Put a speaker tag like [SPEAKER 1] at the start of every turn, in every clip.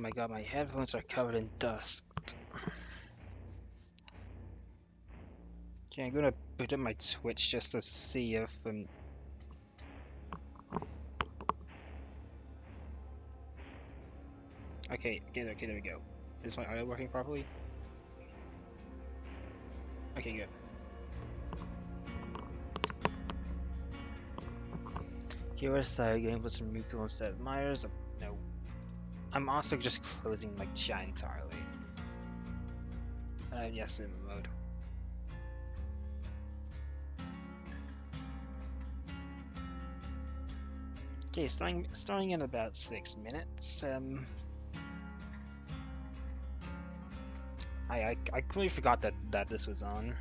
[SPEAKER 1] my god, my headphones are covered in dust. Okay, I'm gonna put up my Twitch just to see if okay, there we go. Is my audio working properly? Okay, good. Okay, we're starting again with some Muko instead of Myers. No. I'm also just closing my chat entirely. Yes, in mode. Okay, starting in about 6 minutes. I completely forgot that this was on.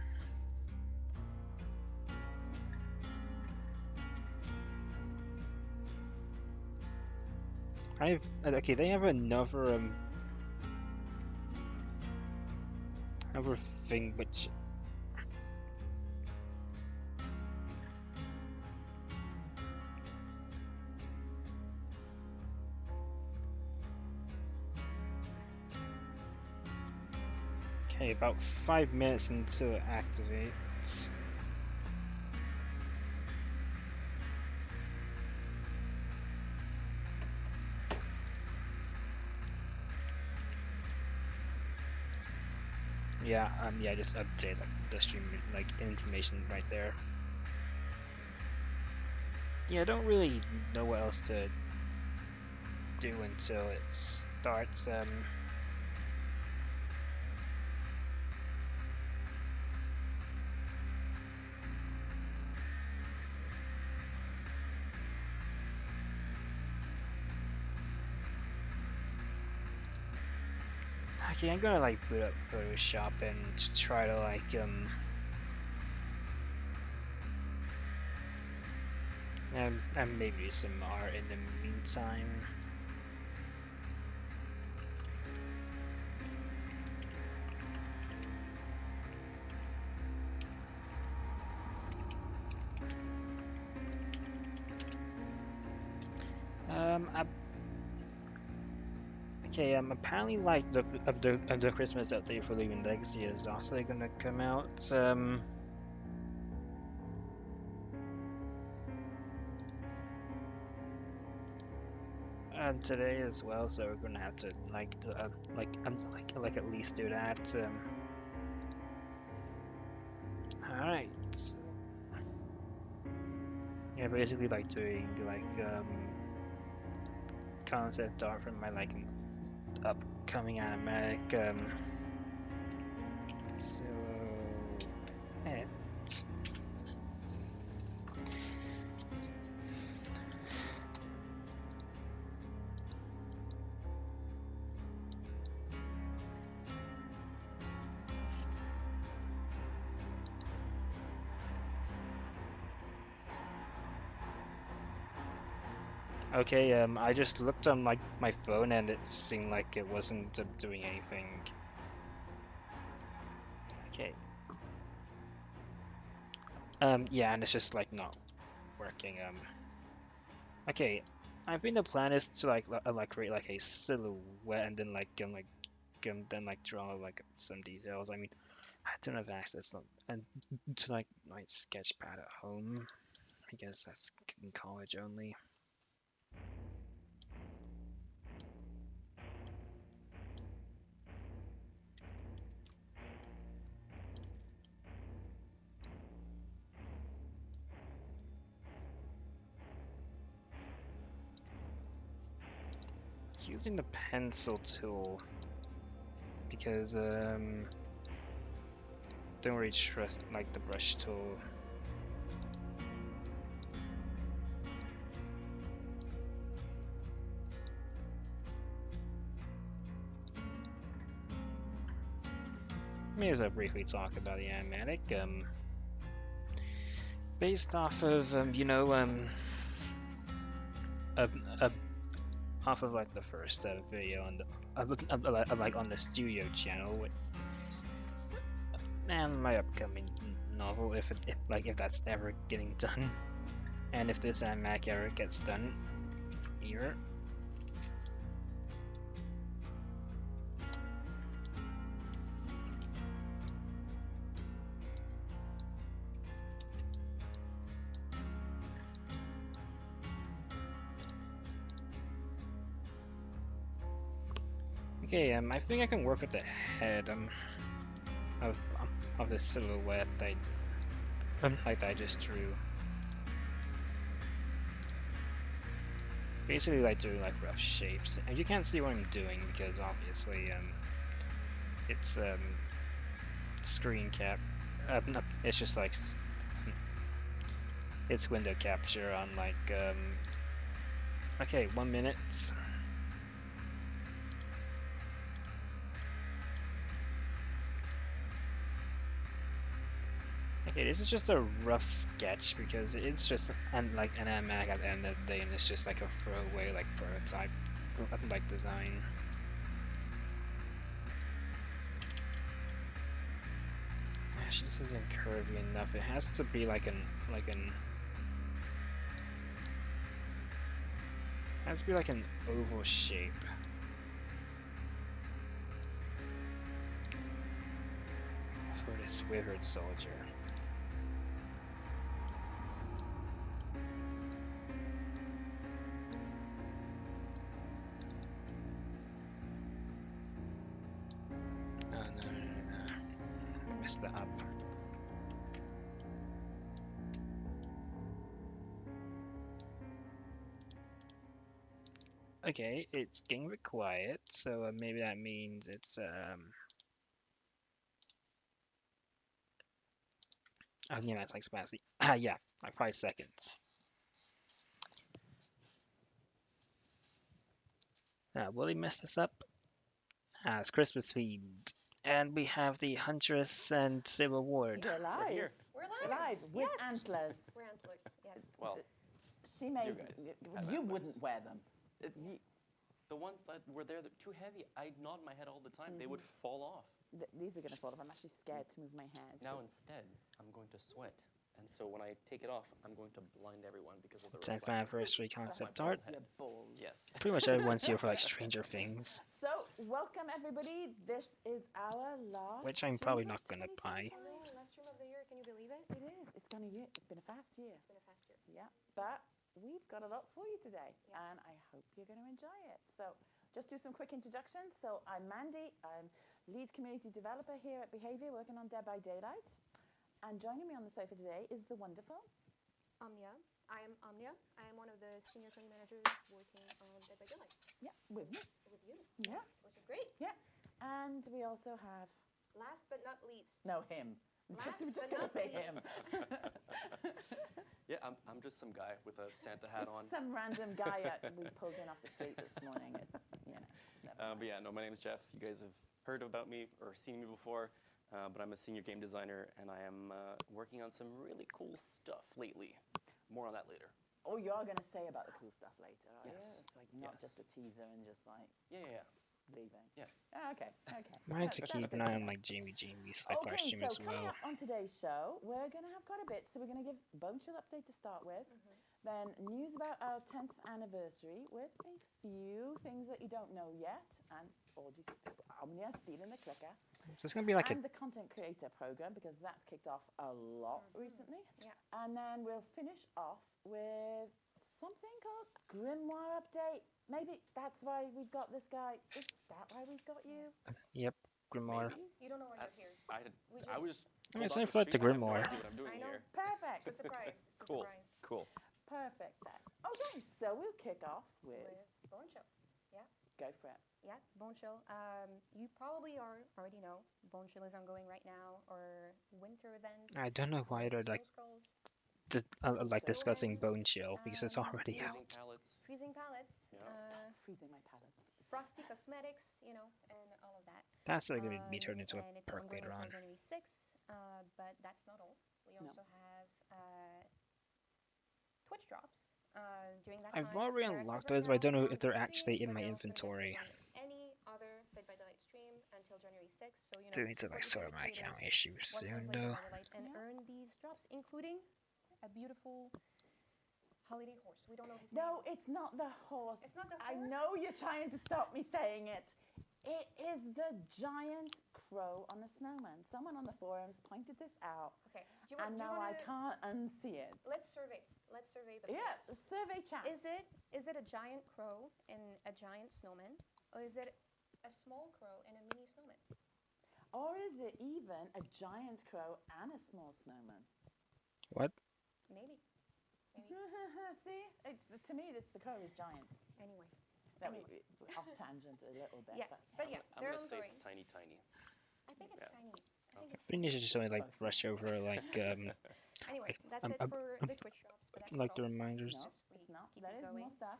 [SPEAKER 1] Okay, they have another thing which okay, about 5 minutes until it activates. Yeah, just update like the stream like information right there. Yeah, I don't really know what else to do until it starts. Okay, I'm gonna like boot up Photoshop and try to like and maybe some art in the meantime. Okay, apparently like the Christmas update for Logan Legacy is also gonna come out. Today as well, so we're gonna have to like at least do that. All right. Yeah, basically like doing like concept art from my like upcoming animatic so and okay, I just looked on like my phone and it seemed like it wasn't doing anything. Okay. Yeah, and it's just like not working. Okay, I think the plan is to like create like a silhouette and then then like draw like some details. I mean, I don't have access and to like my sketchpad at home. I guess that's in college only. Using the pencil tool because don't really trust like the brush tool. Maybe as I briefly talk about the animatic, based off of uh, uh, off of like the first video on the like on the studio channel, and my upcoming novel if that's ever getting done, and if this animatic ever gets done, here. Okay, I think I can work with the head of of the silhouette like I just drew. Basically, like doing like rough shapes, and you can't see what I'm doing because obviously it's screen cap. No, it's just like it's window capture on like okay, 1 minute. Okay, this is just a rough sketch because it's just like an animatic at the end of the day, and it's just like a throwaway like prototype like design. Gosh, this isn't curvy enough. It has to be like an it has to be like an oval shape. For this withered soldier. Oh no, I messed that up. Okay, it's getting a bit quiet, so maybe that means it's oh yeah, that's like capacity. Yeah, like 5 seconds. Will he mess this up? It's Christmas themed, and we have the Huntress and Civil Ward.
[SPEAKER 2] You're live.
[SPEAKER 3] We're here.
[SPEAKER 4] We're
[SPEAKER 2] You're
[SPEAKER 4] live.
[SPEAKER 2] live with
[SPEAKER 4] Yes.
[SPEAKER 2] antlers.
[SPEAKER 4] We're antlers. Yes.
[SPEAKER 3] Well,
[SPEAKER 2] She made.
[SPEAKER 3] guys have
[SPEAKER 2] You
[SPEAKER 3] antlers.
[SPEAKER 2] wouldn't wear them.
[SPEAKER 3] the ones that were there, they're too heavy. I'd nod my head all the time. They would fall off.
[SPEAKER 2] These are going to fall off. I'm actually scared to move my head.
[SPEAKER 3] Now
[SPEAKER 2] 'cause-
[SPEAKER 3] instead, I'm going to sweat. And so when I take it off, I'm going to blind everyone because of the
[SPEAKER 1] 10th
[SPEAKER 3] reflection.
[SPEAKER 1] anniversary
[SPEAKER 2] That's
[SPEAKER 1] concept
[SPEAKER 3] my
[SPEAKER 1] art.
[SPEAKER 2] just your balls.
[SPEAKER 3] Yes.
[SPEAKER 1] Pretty much everyone's here for like Stranger Things,
[SPEAKER 2] So, welcome everybody. This is our last.
[SPEAKER 1] which I'm
[SPEAKER 2] stream
[SPEAKER 1] probably
[SPEAKER 2] of
[SPEAKER 1] not gonna buy.
[SPEAKER 2] 2025.
[SPEAKER 4] I know, last stream of the year. Can you believe it?
[SPEAKER 2] It is. It's gonna. It's been a fast year.
[SPEAKER 4] It's been a fast year.
[SPEAKER 2] Yeah, but we've got a lot for you today,
[SPEAKER 4] Yeah.
[SPEAKER 2] and I hope you're going to enjoy it. So, just do some quick introductions. So, I'm Mandy. I'm lead community developer here at Behaviour, working on Dead by Daylight. And joining me on the sofa today is the wonderful.
[SPEAKER 4] Omnia. I am Omnia. I am one of the senior community managers working on Dead by Daylight
[SPEAKER 2] Yeah, with me.
[SPEAKER 4] with you.
[SPEAKER 2] Yeah.
[SPEAKER 4] Yes, which is great.
[SPEAKER 2] Yeah, and we also have
[SPEAKER 4] Last but not least.
[SPEAKER 2] no him.
[SPEAKER 4] Last
[SPEAKER 2] We're just
[SPEAKER 4] but
[SPEAKER 2] going to
[SPEAKER 4] not
[SPEAKER 2] say him.
[SPEAKER 3] Yeah, I'm just some guy with a Santa hat on.
[SPEAKER 2] Some random guy we pulled in off the street this morning. It's never
[SPEAKER 3] But yeah, no, my name is Jeff. You guys have heard about me or seen me before, but I'm a senior game designer, and I am working on some really cool stuff lately. More on that later.
[SPEAKER 2] Oh, you're going to say about the cool stuff later, are
[SPEAKER 3] Yes.
[SPEAKER 2] you? It's like not
[SPEAKER 3] Yes.
[SPEAKER 2] just a teaser and just like
[SPEAKER 3] Yeah.
[SPEAKER 2] leaving.
[SPEAKER 3] Yeah.
[SPEAKER 2] Oh, okay.
[SPEAKER 1] Might have to
[SPEAKER 2] That's
[SPEAKER 1] keep
[SPEAKER 2] good
[SPEAKER 1] an eye
[SPEAKER 2] to
[SPEAKER 1] on
[SPEAKER 2] know.
[SPEAKER 1] like Jamie's like live
[SPEAKER 2] Okay,
[SPEAKER 1] stream
[SPEAKER 2] so
[SPEAKER 1] as
[SPEAKER 2] coming
[SPEAKER 1] well.
[SPEAKER 2] up on today's show, we're going to have quite a bit. So we're going to give Bone Chill update to start with, then news about our 10th anniversary with a few things that you don't know yet, and Omnia stealing the clicker,
[SPEAKER 1] So it's gonna be like a
[SPEAKER 2] and the content creator program because that's kicked off a lot recently.
[SPEAKER 4] Yeah.
[SPEAKER 2] And then we'll finish off with something called Grimoire update. Maybe that's why we've got this guy. Is that why we've got you?
[SPEAKER 1] yep Grimoire.
[SPEAKER 2] Maybe?
[SPEAKER 4] You don't know why you're here.
[SPEAKER 3] I was just.
[SPEAKER 1] I mean, it's
[SPEAKER 3] pulled
[SPEAKER 1] time
[SPEAKER 3] off
[SPEAKER 1] for like the
[SPEAKER 3] street. I have no
[SPEAKER 1] Grimoire.
[SPEAKER 3] idea what I'm doing
[SPEAKER 4] I know.
[SPEAKER 3] here.
[SPEAKER 2] Perfect.
[SPEAKER 4] It's a surprise. It's a
[SPEAKER 3] Cool.
[SPEAKER 4] surprise.
[SPEAKER 3] Cool.
[SPEAKER 2] Perfect then. Okay, so we'll kick off with
[SPEAKER 4] With Bone Chill.
[SPEAKER 2] go for it.
[SPEAKER 4] Yeah, Bone Chill. You probably already know Bone Chill is ongoing right now, or winter events.
[SPEAKER 1] I don't know why they're
[SPEAKER 4] Snow
[SPEAKER 1] like
[SPEAKER 4] Skulls,
[SPEAKER 1] like
[SPEAKER 2] So-
[SPEAKER 1] discussing Bone Chill because it's already
[SPEAKER 3] Freezing
[SPEAKER 1] out.
[SPEAKER 3] pallets.
[SPEAKER 4] Freezing Palettes,
[SPEAKER 3] Yeah.
[SPEAKER 2] Stop freezing my palettes.
[SPEAKER 4] Frosty Cosmetics, and all of that.
[SPEAKER 1] That's like gonna be turned into a
[SPEAKER 4] And it's
[SPEAKER 1] perk
[SPEAKER 4] ongoing
[SPEAKER 1] later
[SPEAKER 4] until
[SPEAKER 1] on.
[SPEAKER 4] January 6th, but that's not all. We
[SPEAKER 2] No.
[SPEAKER 4] also have Twitch drops during that
[SPEAKER 1] I've
[SPEAKER 4] time.
[SPEAKER 1] already
[SPEAKER 4] They're active
[SPEAKER 1] unlocked
[SPEAKER 4] right
[SPEAKER 1] those, but I
[SPEAKER 4] now
[SPEAKER 1] don't know
[SPEAKER 4] on
[SPEAKER 1] if they're
[SPEAKER 4] the
[SPEAKER 1] actually
[SPEAKER 4] stream,
[SPEAKER 1] in
[SPEAKER 4] but
[SPEAKER 1] my
[SPEAKER 4] they're also gonna be
[SPEAKER 1] inventory.
[SPEAKER 4] active on any other Dead by Daylight stream until January 6th. So
[SPEAKER 1] Do need to like
[SPEAKER 4] support
[SPEAKER 1] sort
[SPEAKER 4] your
[SPEAKER 1] my
[SPEAKER 4] favorite
[SPEAKER 1] account
[SPEAKER 4] creators
[SPEAKER 1] issues
[SPEAKER 4] once they
[SPEAKER 1] soon
[SPEAKER 4] play Dead
[SPEAKER 1] though.
[SPEAKER 4] by Daylight and
[SPEAKER 2] Yeah.
[SPEAKER 4] earn these drops, including a beautiful holiday horse. We don't know his
[SPEAKER 2] No,
[SPEAKER 4] name.
[SPEAKER 2] it's not the horse.
[SPEAKER 4] It's not the
[SPEAKER 2] I
[SPEAKER 4] horse?
[SPEAKER 2] know you're trying to stop me saying it. It is the giant crow on the snowman. Someone on the forums pointed this out,
[SPEAKER 4] Okay.
[SPEAKER 2] and now I
[SPEAKER 4] wanna-
[SPEAKER 2] can't unsee it.
[SPEAKER 4] Let's survey. Let's survey the
[SPEAKER 2] Yeah,
[SPEAKER 4] players.
[SPEAKER 2] survey chat.
[SPEAKER 4] Is it a giant crow and a giant snowman, or is it a small crow and a mini snowman.
[SPEAKER 2] Or is it even a giant crow and a small snowman?
[SPEAKER 1] What?
[SPEAKER 4] Maybe.
[SPEAKER 2] See, to me, the crow is giant.
[SPEAKER 4] Anyway.
[SPEAKER 2] That we off tangent a little bit.
[SPEAKER 4] Yes, but yeah,
[SPEAKER 3] I'm
[SPEAKER 4] they're
[SPEAKER 3] gonna say
[SPEAKER 4] ongoing.
[SPEAKER 3] it's tiny, tiny.
[SPEAKER 4] I think it's
[SPEAKER 3] Yeah.
[SPEAKER 4] tiny. I think it's
[SPEAKER 1] I think you should just only like brush over like
[SPEAKER 4] Anyway, that's it for the Twitch drops, but that's
[SPEAKER 1] like
[SPEAKER 4] not
[SPEAKER 1] the
[SPEAKER 4] all.
[SPEAKER 1] reminders.
[SPEAKER 2] No,
[SPEAKER 4] We
[SPEAKER 2] it's not.
[SPEAKER 4] keep
[SPEAKER 2] There
[SPEAKER 4] it
[SPEAKER 2] is
[SPEAKER 4] going.
[SPEAKER 2] more stuff.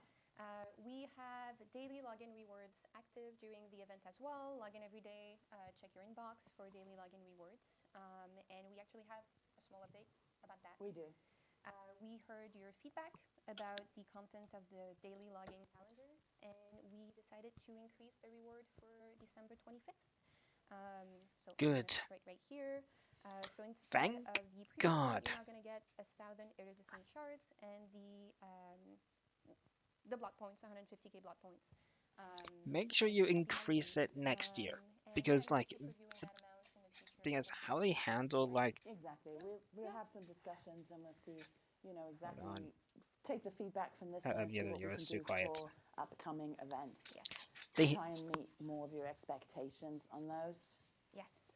[SPEAKER 4] We have daily login rewards active during the event as well. Log in every day, check your inbox for daily login rewards. And we actually have a small update about that.
[SPEAKER 2] We do.
[SPEAKER 4] We heard your feedback about the content of the daily login calendar, and we decided to increase the reward for December 25th. So I'm gonna
[SPEAKER 1] Good.
[SPEAKER 4] show it right here. So instead
[SPEAKER 1] Thank
[SPEAKER 4] of the previous
[SPEAKER 1] God.
[SPEAKER 4] one, you're now going to get 1,000 iridescent shards and the block points, 150k block points.
[SPEAKER 1] Make sure you
[SPEAKER 4] happy
[SPEAKER 1] increase it
[SPEAKER 4] monkeys.
[SPEAKER 1] next year,
[SPEAKER 4] And
[SPEAKER 1] because
[SPEAKER 4] we're
[SPEAKER 1] like
[SPEAKER 4] gonna keep reviewing that amount in the future.
[SPEAKER 1] because
[SPEAKER 4] for
[SPEAKER 1] how they handle like
[SPEAKER 2] Exactly. We'll have some discussions and we'll see,
[SPEAKER 1] on.
[SPEAKER 2] exactly. Take the feedback from this
[SPEAKER 1] Uh,
[SPEAKER 2] one, see
[SPEAKER 1] yeah,
[SPEAKER 2] what we
[SPEAKER 1] you're
[SPEAKER 2] can
[SPEAKER 1] too
[SPEAKER 2] do
[SPEAKER 1] quiet.
[SPEAKER 2] for upcoming events.
[SPEAKER 4] Yes.
[SPEAKER 1] they
[SPEAKER 2] Try and meet more of your expectations on those.
[SPEAKER 4] Yes.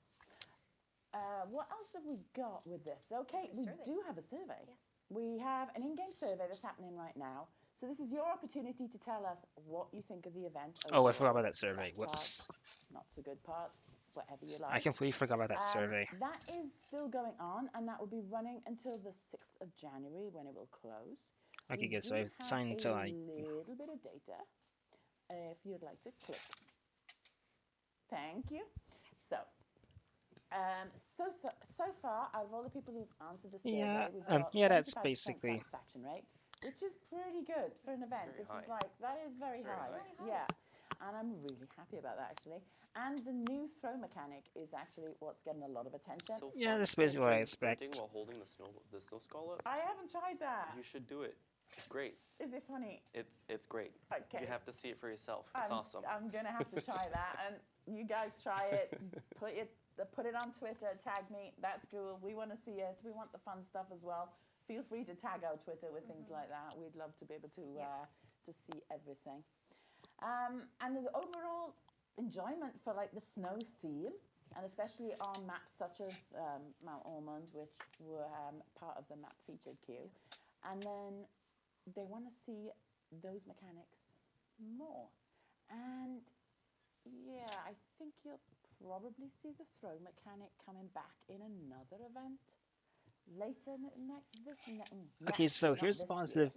[SPEAKER 2] What else have we got with this? Okay,
[SPEAKER 4] a
[SPEAKER 2] we
[SPEAKER 4] survey.
[SPEAKER 2] do have a survey.
[SPEAKER 4] Yes.
[SPEAKER 2] We have an in-game survey that's happening right now. So this is your opportunity to tell us what you think of the event.
[SPEAKER 1] Oh, I forgot
[SPEAKER 2] overall.
[SPEAKER 1] about that survey.
[SPEAKER 2] Best
[SPEAKER 1] Whoops.
[SPEAKER 2] parts, not so good parts, whatever you like.
[SPEAKER 1] I completely forgot about that survey.
[SPEAKER 2] That is still going on, and that will be running until the 6th of January when it will close.
[SPEAKER 1] Okay,
[SPEAKER 2] We
[SPEAKER 1] good. So
[SPEAKER 2] do
[SPEAKER 1] I've
[SPEAKER 2] have
[SPEAKER 1] signed
[SPEAKER 2] a
[SPEAKER 1] to like
[SPEAKER 2] little bit of data. If you'd like to click. Thank you. So far, out of all the people who've answered the survey,
[SPEAKER 1] Yeah,
[SPEAKER 2] we've got
[SPEAKER 1] yeah, that's
[SPEAKER 2] 75%
[SPEAKER 1] basically-
[SPEAKER 2] satisfaction rate, which is pretty good for an event.
[SPEAKER 3] very
[SPEAKER 2] This
[SPEAKER 3] high.
[SPEAKER 2] is like that is very
[SPEAKER 3] It's very
[SPEAKER 2] high.
[SPEAKER 3] high.
[SPEAKER 4] Very high.
[SPEAKER 2] Yeah, and I'm really happy about that actually. And the new throw mechanic is actually what's getting a lot of attention.
[SPEAKER 3] So
[SPEAKER 1] Yeah,
[SPEAKER 3] fun.
[SPEAKER 1] that's basically what I
[SPEAKER 3] Kids sprinting
[SPEAKER 1] expect.
[SPEAKER 3] while holding the snow skull up.
[SPEAKER 2] I haven't tried that.
[SPEAKER 3] You should do it. It's great.
[SPEAKER 2] Is it funny?
[SPEAKER 3] It's great.
[SPEAKER 2] Okay.
[SPEAKER 3] You have to see it for yourself. It's awesome.
[SPEAKER 2] I'm gonna have to try that, and you guys try it. Put it on Twitter. Tag me. That's cool. We want to see it. We want the fun stuff as well. Feel free to tag our Twitter with things like that. We'd love to be able to
[SPEAKER 4] Yes.
[SPEAKER 2] to see everything. And the overall enjoyment for like the snow theme, and especially on maps such as Mount Ormond, which were part of the map featured queue, and then they want to see those mechanics more. And yeah, I think you'll probably see the throw mechanic coming back in another event later
[SPEAKER 1] Okay, so here's the positive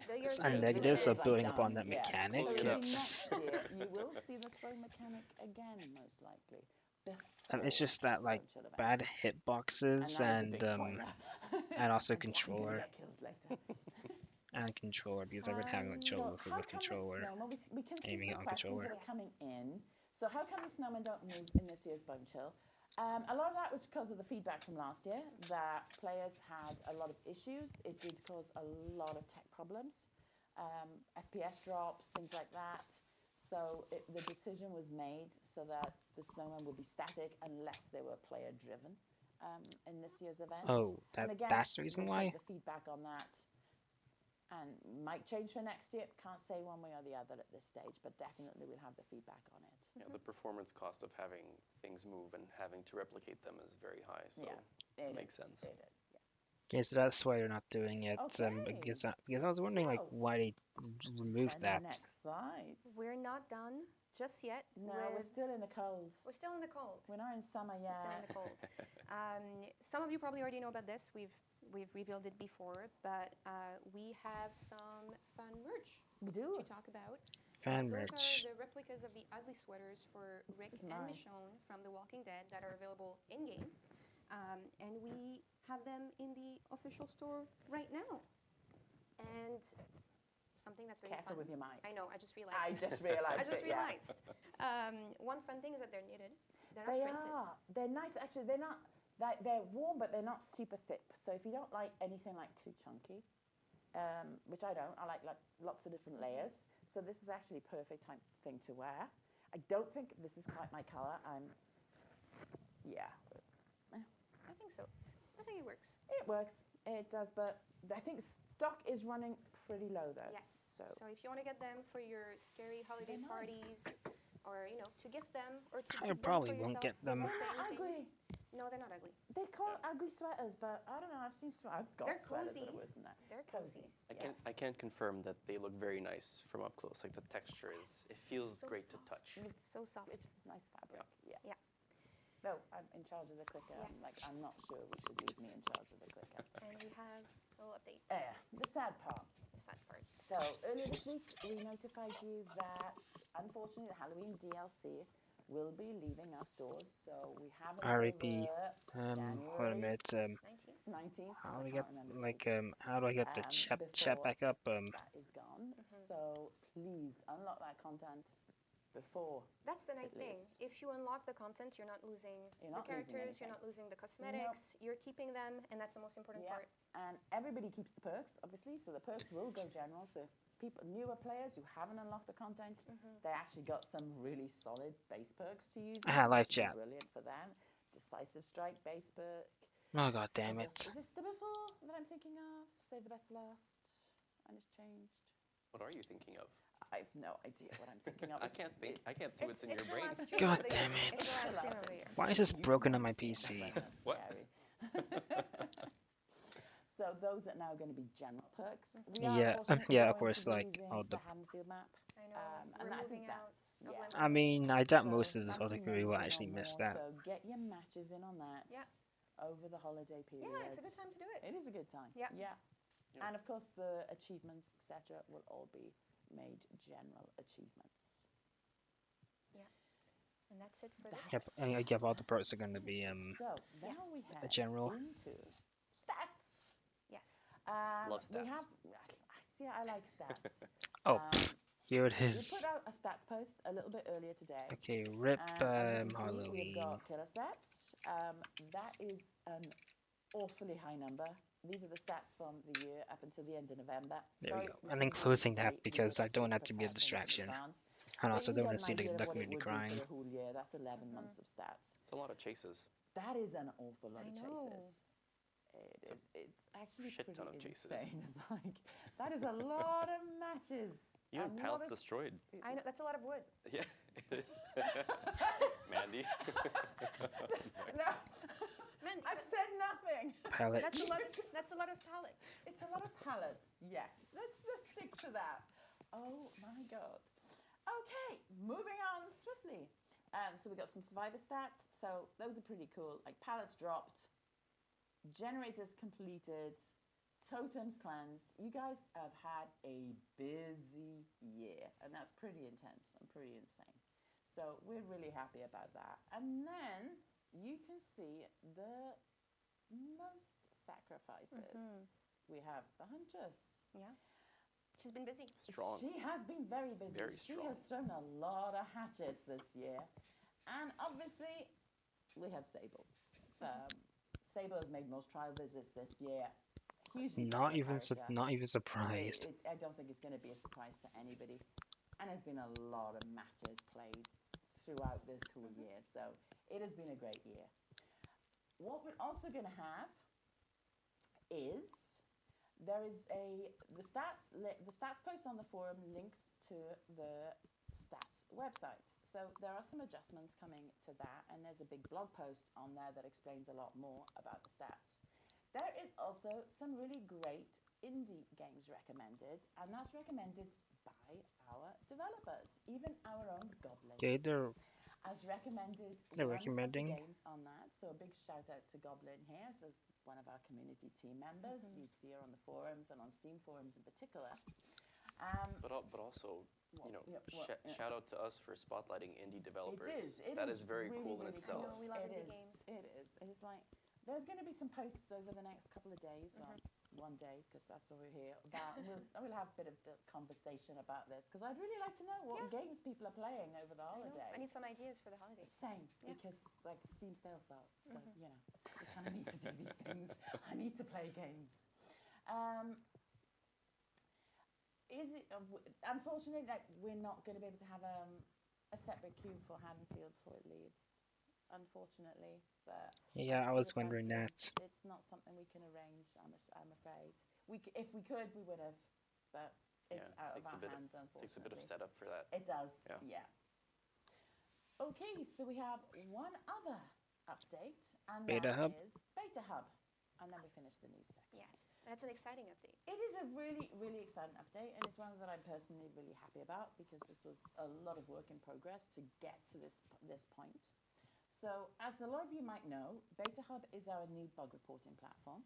[SPEAKER 1] and negatives of building upon that mechanic.
[SPEAKER 2] So it'll
[SPEAKER 1] Yeah.
[SPEAKER 2] be next year. You will see the throw mechanic again, most likely.
[SPEAKER 1] It's just that like
[SPEAKER 2] before Bunch of
[SPEAKER 1] bad
[SPEAKER 2] events.
[SPEAKER 1] hitboxes
[SPEAKER 2] And that is a
[SPEAKER 1] and
[SPEAKER 2] big spoiler.
[SPEAKER 1] and also
[SPEAKER 2] I'm gonna
[SPEAKER 1] controller
[SPEAKER 2] get killed later.
[SPEAKER 1] and controller because I've been having like trouble
[SPEAKER 2] So how
[SPEAKER 1] with
[SPEAKER 2] come the
[SPEAKER 1] controller.
[SPEAKER 2] snowman, we can see
[SPEAKER 1] aiming
[SPEAKER 2] some
[SPEAKER 1] on
[SPEAKER 2] questions
[SPEAKER 1] controller.
[SPEAKER 2] that are coming in. So how come the snowmen don't move in this year's Bone Chill? A lot of that was because of the feedback from last year, that players had a lot of issues. It did cause a lot of tech problems, FPS drops, things like that. So the decision was made so that the snowmen would be static unless they were player driven in this year's event.
[SPEAKER 1] Oh,
[SPEAKER 2] And again,
[SPEAKER 1] that's the reason
[SPEAKER 2] we'll
[SPEAKER 1] why?
[SPEAKER 2] take the feedback on that and might change for next year. Can't say one way or the other at this stage, but definitely we'll have the feedback on it.
[SPEAKER 3] Yeah, the performance cost of having things move and having to replicate them is very high. So
[SPEAKER 2] Yeah, it
[SPEAKER 3] makes
[SPEAKER 2] is,
[SPEAKER 3] sense.
[SPEAKER 2] It is, yeah.
[SPEAKER 1] Okay, so that's why they're not doing it.
[SPEAKER 2] Okay.
[SPEAKER 1] Because I was wondering like
[SPEAKER 2] So,
[SPEAKER 1] why they removed
[SPEAKER 2] And
[SPEAKER 1] that.
[SPEAKER 2] next slide.
[SPEAKER 4] We're not done just yet.
[SPEAKER 2] No, we're still in the cold.
[SPEAKER 4] We're still in the cold.
[SPEAKER 2] We're not in summer yet.
[SPEAKER 4] We're still in the cold. Some of you probably already know about this. We've revealed it before, but we have some fun merch
[SPEAKER 2] We do.
[SPEAKER 4] to talk about.
[SPEAKER 1] Fan
[SPEAKER 4] Those
[SPEAKER 1] merch.
[SPEAKER 4] are the replicas of the ugly sweaters for
[SPEAKER 2] This
[SPEAKER 4] Rick
[SPEAKER 2] is
[SPEAKER 4] and
[SPEAKER 2] nice.
[SPEAKER 4] Michonne from The Walking Dead that are available in game, and we have them in the official store right now. And something that's very
[SPEAKER 2] Careful
[SPEAKER 4] fun.
[SPEAKER 2] with your mic.
[SPEAKER 4] I know. I just realized.
[SPEAKER 2] I just realised
[SPEAKER 4] I just
[SPEAKER 2] it, yeah.
[SPEAKER 4] realized. One fun thing is that they're knitted. They're not
[SPEAKER 2] They
[SPEAKER 4] printed.
[SPEAKER 2] are. They're nice. Actually, they're not. They're warm, but they're not super thick. So if you don't like anything like too chunky, which I don't, I like lots of different layers. So this is actually a perfect thing to wear. I don't think this is quite my colour. Yeah.
[SPEAKER 4] I think so. I think it works.
[SPEAKER 2] It works. It does, but I think stock is running pretty low though.
[SPEAKER 4] Yes.
[SPEAKER 2] So
[SPEAKER 4] So if you want to get them for your scary holiday
[SPEAKER 2] They're nice.
[SPEAKER 4] parties or to gift them or to
[SPEAKER 1] I
[SPEAKER 4] keep them
[SPEAKER 1] probably
[SPEAKER 4] for
[SPEAKER 1] won't
[SPEAKER 4] yourself.
[SPEAKER 1] get
[SPEAKER 4] They
[SPEAKER 1] them.
[SPEAKER 4] won't
[SPEAKER 2] They're
[SPEAKER 4] say
[SPEAKER 2] not
[SPEAKER 4] anything.
[SPEAKER 2] ugly.
[SPEAKER 4] No, they're not ugly.
[SPEAKER 2] They call it ugly sweaters, but I don't know. I've seen I've got
[SPEAKER 4] They're
[SPEAKER 2] sweaters that
[SPEAKER 4] cozy.
[SPEAKER 2] are worse than that.
[SPEAKER 4] They're cozy.
[SPEAKER 2] Yes.
[SPEAKER 3] I can confirm that they look very nice from up close. Like the texture it feels
[SPEAKER 4] So
[SPEAKER 3] great
[SPEAKER 4] soft.
[SPEAKER 3] to touch.
[SPEAKER 2] It's
[SPEAKER 4] So soft.
[SPEAKER 2] It's nice fabric. Yeah.
[SPEAKER 4] Yeah.
[SPEAKER 2] Though I'm in charge of the clicker.
[SPEAKER 4] Yes.
[SPEAKER 2] I'm not sure we should leave me in charge of the clicker.
[SPEAKER 4] And we have a little update.
[SPEAKER 2] The sad part.
[SPEAKER 4] The sad part.
[SPEAKER 2] So earlier this week, we notified you that unfortunately the Halloween DLC will be leaving our stores. So we have
[SPEAKER 1] R.I.P.
[SPEAKER 2] until
[SPEAKER 1] Hold a minute.
[SPEAKER 4] 19th.
[SPEAKER 2] 19th.
[SPEAKER 1] How do I
[SPEAKER 2] I
[SPEAKER 1] get
[SPEAKER 2] can't remember
[SPEAKER 1] like
[SPEAKER 2] dates.
[SPEAKER 1] how do I get the chat
[SPEAKER 2] before
[SPEAKER 1] back up?
[SPEAKER 2] That is gone. So please unlock that content before.
[SPEAKER 4] That's the nice
[SPEAKER 2] It
[SPEAKER 4] thing.
[SPEAKER 2] leaves.
[SPEAKER 4] If you unlock the content, you're not losing
[SPEAKER 2] You're
[SPEAKER 4] the
[SPEAKER 2] not losing
[SPEAKER 4] characters, you're
[SPEAKER 2] anything.
[SPEAKER 4] not losing the cosmetics, you're keeping them, and that's the most important
[SPEAKER 2] Yeah.
[SPEAKER 4] part.
[SPEAKER 2] And everybody keeps the perks, obviously. So the perks will go general. So if people, newer players who haven't unlocked the content, they actually got some really solid base perks to use.
[SPEAKER 1] Ah, live
[SPEAKER 2] which will be
[SPEAKER 1] chat.
[SPEAKER 2] Brilliant for them. Decisive strike base perk.
[SPEAKER 1] Oh god damn it!
[SPEAKER 2] Is this Stibberful that I'm thinking of? Save the best for last. And it's changed.
[SPEAKER 3] What are you thinking of?
[SPEAKER 2] I've no idea what I'm thinking of.
[SPEAKER 3] I can't think. I can't see what's in your
[SPEAKER 4] the
[SPEAKER 3] brain.
[SPEAKER 4] last stream
[SPEAKER 1] God
[SPEAKER 4] of the
[SPEAKER 1] damn
[SPEAKER 4] year.
[SPEAKER 1] it.
[SPEAKER 4] It's the last
[SPEAKER 2] It's the
[SPEAKER 4] stream
[SPEAKER 2] last
[SPEAKER 4] of the
[SPEAKER 2] stream.
[SPEAKER 4] year.
[SPEAKER 1] Why is this
[SPEAKER 2] You
[SPEAKER 1] broken
[SPEAKER 2] can
[SPEAKER 1] on my
[SPEAKER 2] never see
[SPEAKER 1] PC?
[SPEAKER 2] it, that's
[SPEAKER 3] What?
[SPEAKER 2] scary. So those are now going to be general perks. We
[SPEAKER 1] Yeah,
[SPEAKER 2] are unfortunately
[SPEAKER 1] yeah, of
[SPEAKER 2] going
[SPEAKER 1] course,
[SPEAKER 2] to be
[SPEAKER 1] like,
[SPEAKER 2] losing
[SPEAKER 1] all
[SPEAKER 2] the
[SPEAKER 1] the-
[SPEAKER 2] Haddonfield map.
[SPEAKER 4] I know.
[SPEAKER 2] And
[SPEAKER 4] We're
[SPEAKER 2] I
[SPEAKER 4] moving
[SPEAKER 2] think
[SPEAKER 4] out
[SPEAKER 2] that's
[SPEAKER 4] of
[SPEAKER 2] yeah.
[SPEAKER 1] I
[SPEAKER 4] Limerick.
[SPEAKER 1] mean, I doubt
[SPEAKER 2] So
[SPEAKER 1] most of the other
[SPEAKER 2] Lambton
[SPEAKER 1] crew will
[SPEAKER 2] Moon
[SPEAKER 1] actually
[SPEAKER 2] no
[SPEAKER 1] miss
[SPEAKER 2] more,
[SPEAKER 1] that.
[SPEAKER 2] So get your matches in on that.
[SPEAKER 4] Yeah.
[SPEAKER 2] Over the holiday period.
[SPEAKER 4] Yeah, it's a good time to do it.
[SPEAKER 2] It is a good time.
[SPEAKER 4] Yeah.
[SPEAKER 2] Yeah.
[SPEAKER 3] Yeah.
[SPEAKER 2] And of course, the achievements, etc., will all be made general achievements.
[SPEAKER 4] And that's it for this.
[SPEAKER 1] Yep, and I guess all the perks are going to be
[SPEAKER 2] So now
[SPEAKER 4] Yes.
[SPEAKER 2] we head
[SPEAKER 1] general.
[SPEAKER 2] into stats.
[SPEAKER 4] Yes.
[SPEAKER 3] Love
[SPEAKER 2] We
[SPEAKER 3] stats.
[SPEAKER 2] have. See, I like stats.
[SPEAKER 1] Oh,
[SPEAKER 2] Um,
[SPEAKER 1] here it
[SPEAKER 2] we
[SPEAKER 1] is.
[SPEAKER 2] put out a stats post a little bit earlier today.
[SPEAKER 1] Okay, rip
[SPEAKER 2] And as you can see,
[SPEAKER 1] Halloween.
[SPEAKER 2] we've got killer stats. That is an awfully high number. These are the stats from the year up until the end of November.
[SPEAKER 1] There we
[SPEAKER 2] Sorry,
[SPEAKER 1] go.
[SPEAKER 2] we
[SPEAKER 1] And
[SPEAKER 2] couldn't do
[SPEAKER 1] closing
[SPEAKER 2] it
[SPEAKER 1] that
[SPEAKER 2] today. We
[SPEAKER 1] because
[SPEAKER 2] did
[SPEAKER 1] I don't
[SPEAKER 2] have
[SPEAKER 1] want that to be a
[SPEAKER 2] prepare things in
[SPEAKER 1] distraction.
[SPEAKER 2] advance.
[SPEAKER 1] And
[SPEAKER 2] But
[SPEAKER 1] also
[SPEAKER 2] you
[SPEAKER 1] don't
[SPEAKER 2] can
[SPEAKER 1] want
[SPEAKER 2] get
[SPEAKER 1] to see
[SPEAKER 2] an
[SPEAKER 1] the
[SPEAKER 2] idea of what it
[SPEAKER 1] documentary
[SPEAKER 2] would be
[SPEAKER 1] crying.
[SPEAKER 2] for the whole year. That's 11 months of stats.
[SPEAKER 3] It's a lot of chases.
[SPEAKER 2] That is an awful lot
[SPEAKER 4] I
[SPEAKER 2] of
[SPEAKER 4] know.
[SPEAKER 2] chases. It is. It's actually
[SPEAKER 3] shit
[SPEAKER 2] pretty
[SPEAKER 3] ton of chases.
[SPEAKER 2] insane. It's like that is a lot of matches.
[SPEAKER 3] You had
[SPEAKER 2] and
[SPEAKER 3] pallets
[SPEAKER 2] lot of-
[SPEAKER 3] destroyed.
[SPEAKER 4] I know. That's a lot of wood.
[SPEAKER 3] Yeah, it is. Mandy.
[SPEAKER 2] No,
[SPEAKER 4] Man,
[SPEAKER 2] I've said nothing.
[SPEAKER 1] Palette.
[SPEAKER 4] that's a lot. That's a lot of pallets.
[SPEAKER 2] It's a lot of pallets. Yes, let's stick to that. Oh my god. Okay, moving on swiftly. So we got some survivor stats. So those are pretty cool. Like pallets dropped, generators completed, totems cleansed. You guys have had a busy year, and that's pretty intense and pretty insane. So we're really happy about that. And then you can see the most sacrifices. We have the Huntress.
[SPEAKER 4] Yeah. She's been busy.
[SPEAKER 3] Strong.
[SPEAKER 2] She has been very busy.
[SPEAKER 3] Very
[SPEAKER 2] she
[SPEAKER 3] strong.
[SPEAKER 2] has thrown a lot of hatchets this year. And obviously, we have Sable. Sable has made most trial visits this year. Hugely
[SPEAKER 1] Not
[SPEAKER 2] popular
[SPEAKER 1] even
[SPEAKER 2] character.
[SPEAKER 1] not even surprised.
[SPEAKER 2] I don't think it's going to be a surprise to anybody. And there's been a lot of matches played throughout this whole year. So it has been a great year. What we're also going to have is the stats post on the forum links to the stats website. So there are some adjustments coming to that, and there's a big blog post on there that explains a lot more about the stats. There is also some really great indie games recommended, and that's recommended by our developers, even our own Goblin.
[SPEAKER 1] Okay, they're
[SPEAKER 2] Has recommended
[SPEAKER 1] They're
[SPEAKER 2] one of the
[SPEAKER 1] recommending.
[SPEAKER 2] games on that. So a big shout out to Goblin here. So one of our community team members. You see her on the forums and on Steam forums in particular.
[SPEAKER 3] But also, you know,
[SPEAKER 2] yeah.
[SPEAKER 3] shout out to us for spotlighting indie developers.
[SPEAKER 2] It
[SPEAKER 3] That
[SPEAKER 2] is
[SPEAKER 3] is very
[SPEAKER 2] really,
[SPEAKER 3] cool in
[SPEAKER 2] really
[SPEAKER 3] itself.
[SPEAKER 4] I know, we love
[SPEAKER 2] It
[SPEAKER 4] indie
[SPEAKER 2] is.
[SPEAKER 4] games.
[SPEAKER 2] It is. It is like there's going to be some posts over the next couple of days. Well, one day because that's what we're here about. We'll have a bit of conversation about this because I'd really like to know what games people are playing over the
[SPEAKER 4] I know.
[SPEAKER 2] holidays.
[SPEAKER 4] I need some ideas for the holidays.
[SPEAKER 2] Same,
[SPEAKER 4] Yeah.
[SPEAKER 2] because like Steam sales out, so you know, we kind of need to do these things. I need to play games. Is it unfortunately like we're not going to be able to have a separate queue for Haddonfield before it leaves? Unfortunately, but
[SPEAKER 1] yeah, I
[SPEAKER 2] see
[SPEAKER 1] was
[SPEAKER 2] the price
[SPEAKER 1] wondering
[SPEAKER 2] point.
[SPEAKER 1] that.
[SPEAKER 2] It's not something we can arrange. I'm afraid. If we could, we would have, but it's
[SPEAKER 3] Yeah,
[SPEAKER 2] out of
[SPEAKER 3] takes a
[SPEAKER 2] our
[SPEAKER 3] bit of-
[SPEAKER 2] hands. Unfortunately,
[SPEAKER 3] Takes a bit of setup for that.
[SPEAKER 2] it does.
[SPEAKER 3] Yeah.
[SPEAKER 2] Yeah. Okay, so we have one other update, and
[SPEAKER 1] Beta
[SPEAKER 2] that
[SPEAKER 1] Hub?
[SPEAKER 2] is Beta Hub. And then we finish the news section.
[SPEAKER 4] Yes, that's an exciting update.
[SPEAKER 2] It is a really, really exciting update, and it's one that I'm personally really happy about because this was a lot of work in progress to get to this point. So, as a lot of you might know, Beta Hub is our new bug reporting platform.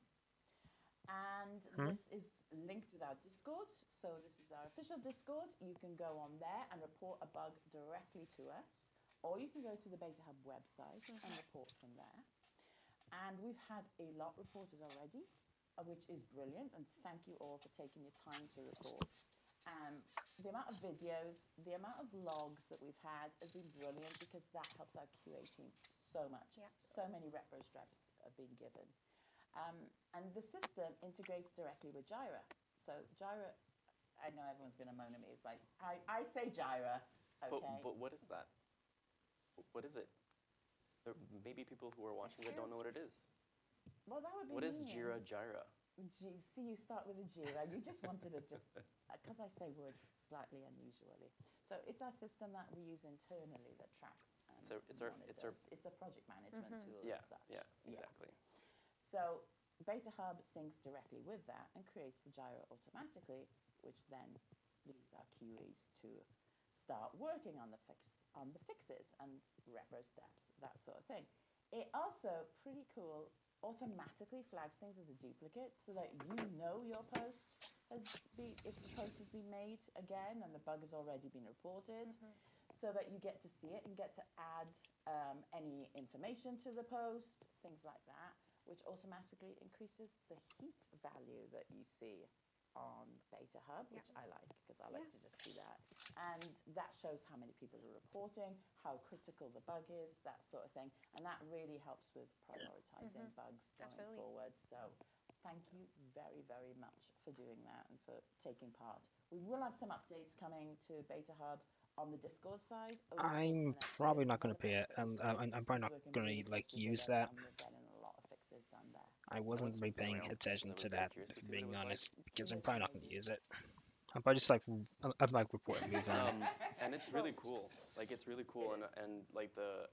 [SPEAKER 2] And this is linked with our Discord. So this is our official Discord. You can go on there and report a bug directly to us, or you can go to the Beta Hub website and report from there. And we've had a lot reported already, which is brilliant. And thank you all for taking your time to report. The amount of videos, the amount of logs that we've had has been brilliant because that helps our QA team so much.
[SPEAKER 4] Yeah.
[SPEAKER 2] So many repro steps have been given. And the system integrates directly with Jira. So Jira, I know everyone's going to moan at me. It's like, I say Jira, okay?
[SPEAKER 3] But what is that? What is it? There may be people who are watching that don't know what it is.
[SPEAKER 2] Well, that would be
[SPEAKER 3] What is
[SPEAKER 2] mean.
[SPEAKER 3] Jira Jira?
[SPEAKER 2] See, you start with a Jira. You just wanted to because I say words slightly unusually. So it's our system that we use internally that tracks and monitors. It's a project management tool
[SPEAKER 3] Yeah,
[SPEAKER 2] as such.
[SPEAKER 3] yeah, exactly.
[SPEAKER 2] So Beta Hub syncs directly with that and creates the Jira automatically, which then leaves our QEs to start working on the fixes and repro steps, that sort of thing. It also, pretty cool, automatically flags things as a duplicate so that you know your post if the post has been made again and the bug has already been reported, so that you get to see it and get to add any information to the post, things like that, which automatically increases the heat value that you see on Beta Hub, which I like because I like to just see that. And that shows how many people are reporting, how critical the bug is, that sort of thing. And that really helps with prioritizing bugs going forward. So thank you very, very much for doing that and for taking part. We will have some updates coming to Beta Hub on the Discord side.
[SPEAKER 1] I'm probably not going to pay it. I'm probably not going to like use that.
[SPEAKER 2] We're getting a lot of fixes done there.
[SPEAKER 1] I wasn't really paying attention to that,
[SPEAKER 3] Curious to see what
[SPEAKER 1] being
[SPEAKER 3] it was
[SPEAKER 1] honest,
[SPEAKER 3] like.
[SPEAKER 1] because I'm probably not going to use it. I'm probably just like I'm like reporting move on.
[SPEAKER 3] And it's really cool. Like it's really cool,
[SPEAKER 2] It
[SPEAKER 3] and like the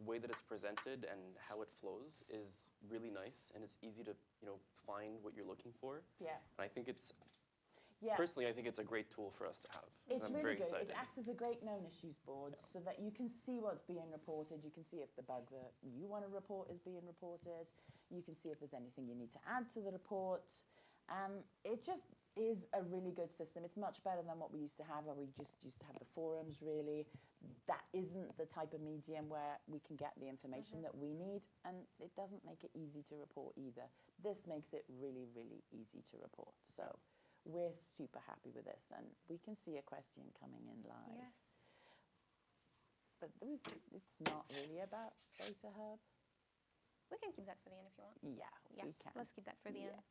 [SPEAKER 3] way that it's presented and how it flows is really nice, and it's easy to find what you're looking for.
[SPEAKER 2] Yeah.
[SPEAKER 3] And I think it's
[SPEAKER 2] Yeah.
[SPEAKER 3] personally, I think it's a great tool for us to have.
[SPEAKER 2] It's
[SPEAKER 3] I'm
[SPEAKER 2] really
[SPEAKER 3] very
[SPEAKER 2] good.
[SPEAKER 3] excited.
[SPEAKER 2] It acts as a great known issues board so that you can see what's being reported. You can see if the bug that you want to report is being reported. You can see if there's anything you need to add to the report. It just is a really good system. It's much better than what we used to have, where we just used to have the forums, really. That isn't the type of medium where we can get the information that we need, and it doesn't make it easy to report either. This makes it really, really easy to report. So we're super happy with this, and we can see a question coming in live.
[SPEAKER 4] Yes.
[SPEAKER 2] But it's not really about Beta Hub.
[SPEAKER 4] We can keep that for the end if you want.
[SPEAKER 2] Yeah, we
[SPEAKER 4] Yes,
[SPEAKER 2] can.
[SPEAKER 4] let's keep that for the end.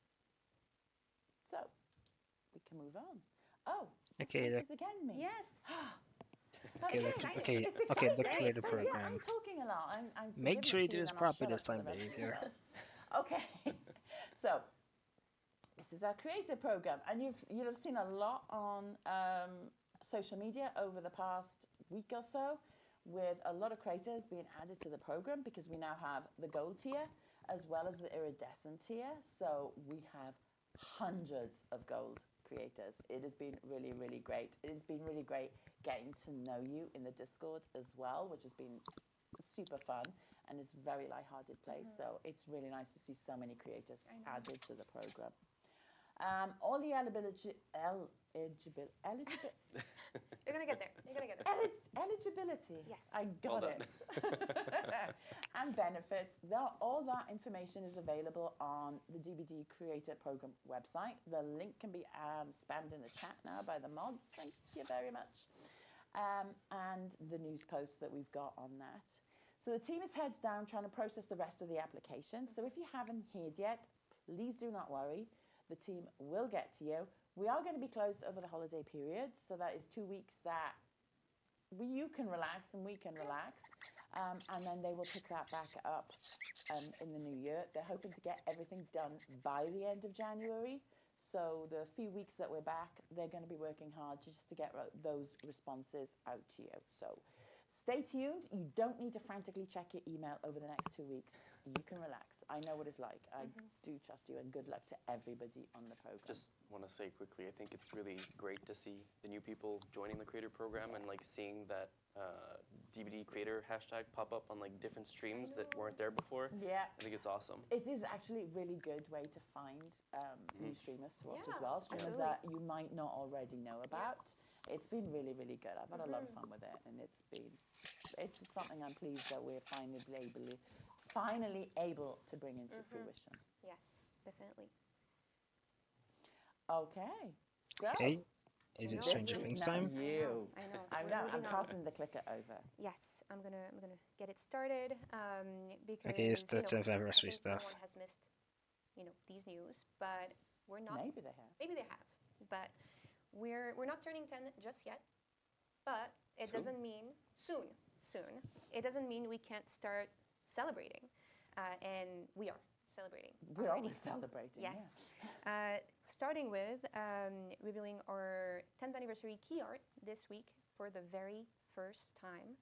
[SPEAKER 2] So we can move on. Oh,
[SPEAKER 1] Okay,
[SPEAKER 2] this is again me.
[SPEAKER 4] Yes.
[SPEAKER 1] Okay,
[SPEAKER 4] It's
[SPEAKER 1] let's,
[SPEAKER 4] exciting.
[SPEAKER 1] okay,
[SPEAKER 2] It's
[SPEAKER 1] okay,
[SPEAKER 2] exciting.
[SPEAKER 1] let's create a
[SPEAKER 2] So,
[SPEAKER 1] program.
[SPEAKER 2] yeah, I'm talking a lot. I'm
[SPEAKER 1] Make
[SPEAKER 2] giving
[SPEAKER 1] sure
[SPEAKER 2] it
[SPEAKER 1] you
[SPEAKER 2] to
[SPEAKER 1] do
[SPEAKER 2] and
[SPEAKER 1] this
[SPEAKER 2] then I'll
[SPEAKER 1] properly
[SPEAKER 2] shut
[SPEAKER 1] this
[SPEAKER 2] up for
[SPEAKER 1] time,
[SPEAKER 2] the rest of the
[SPEAKER 1] Behavior.
[SPEAKER 2] show. Okay, so this is our creator program, and you'll have seen a lot on social media over the past week or so, with a lot of creators being added to the program because we now have the gold tier as well as the iridescent tier. So we have hundreds of gold creators. It has been really, really great. It has been really great getting to know you in the Discord as well, which has been super fun and it's a very light-hearted place. So it's really nice to see so many creators added to the program. All the eligibility.
[SPEAKER 4] You're gonna get there. You're gonna get there.
[SPEAKER 2] Eligibility.
[SPEAKER 4] Yes.
[SPEAKER 2] I
[SPEAKER 3] Well
[SPEAKER 2] got
[SPEAKER 3] done.
[SPEAKER 2] it. And benefits. All that information is available on the DBD Creator Program website. The link can be spammed in the chat now by the mods. Thank you very much. And the news posts that we've got on that. So the team is heads down trying to process the rest of the application. So if you haven't heard yet, please do not worry. The team will get to you. We are going to be closed over the holiday period, so that is 2 weeks that you can relax and we can relax, and then they will pick that back up in the new year. They're hoping to get everything done by the end of January, so the few weeks that we're back, they're going to be working hard just to get those responses out to you. So stay tuned. You don't need to frantically check your email over the next 2 weeks. You can relax. I know what it's like. I do trust you, and good luck to everybody on the program.
[SPEAKER 3] Just want to say quickly, I think it's really great to see the new people joining the creator program and like seeing that DVD creator hashtag pop up on like different streams that weren't there before.
[SPEAKER 2] Yeah.
[SPEAKER 3] I think it's awesome.
[SPEAKER 2] It is actually a really good way to find new streamers to watch as
[SPEAKER 4] Yeah,
[SPEAKER 2] well. Streamers
[SPEAKER 4] absolutely.
[SPEAKER 2] that you might not already know about. It's been really, really good. I've had a lot of fun with it, and it's something I'm pleased that we're finally able to bring into fruition.
[SPEAKER 4] Yes, definitely.
[SPEAKER 2] Okay, so
[SPEAKER 1] Okay. Is it
[SPEAKER 4] No,
[SPEAKER 1] Stranger
[SPEAKER 2] this is
[SPEAKER 1] Things
[SPEAKER 2] now
[SPEAKER 1] time?
[SPEAKER 2] you.
[SPEAKER 4] I know.
[SPEAKER 2] I'm
[SPEAKER 4] We're
[SPEAKER 2] now. I'm
[SPEAKER 4] moving on.
[SPEAKER 2] passing the clicker over.
[SPEAKER 4] Yes, I'm gonna get it started because
[SPEAKER 1] Okay, it's the 10th
[SPEAKER 4] I
[SPEAKER 1] anniversary
[SPEAKER 4] think
[SPEAKER 1] stuff.
[SPEAKER 4] no one has missed these news, but we're not.
[SPEAKER 2] Maybe they have.
[SPEAKER 4] Maybe they have, but we're not turning 10 just yet. But it
[SPEAKER 3] Soon?
[SPEAKER 4] doesn't mean soon. It doesn't mean we can't start celebrating, and we are celebrating.
[SPEAKER 2] We're
[SPEAKER 4] already.
[SPEAKER 2] always celebrating.
[SPEAKER 4] Yes. Starting with revealing our 10th anniversary key art this week for the very first time.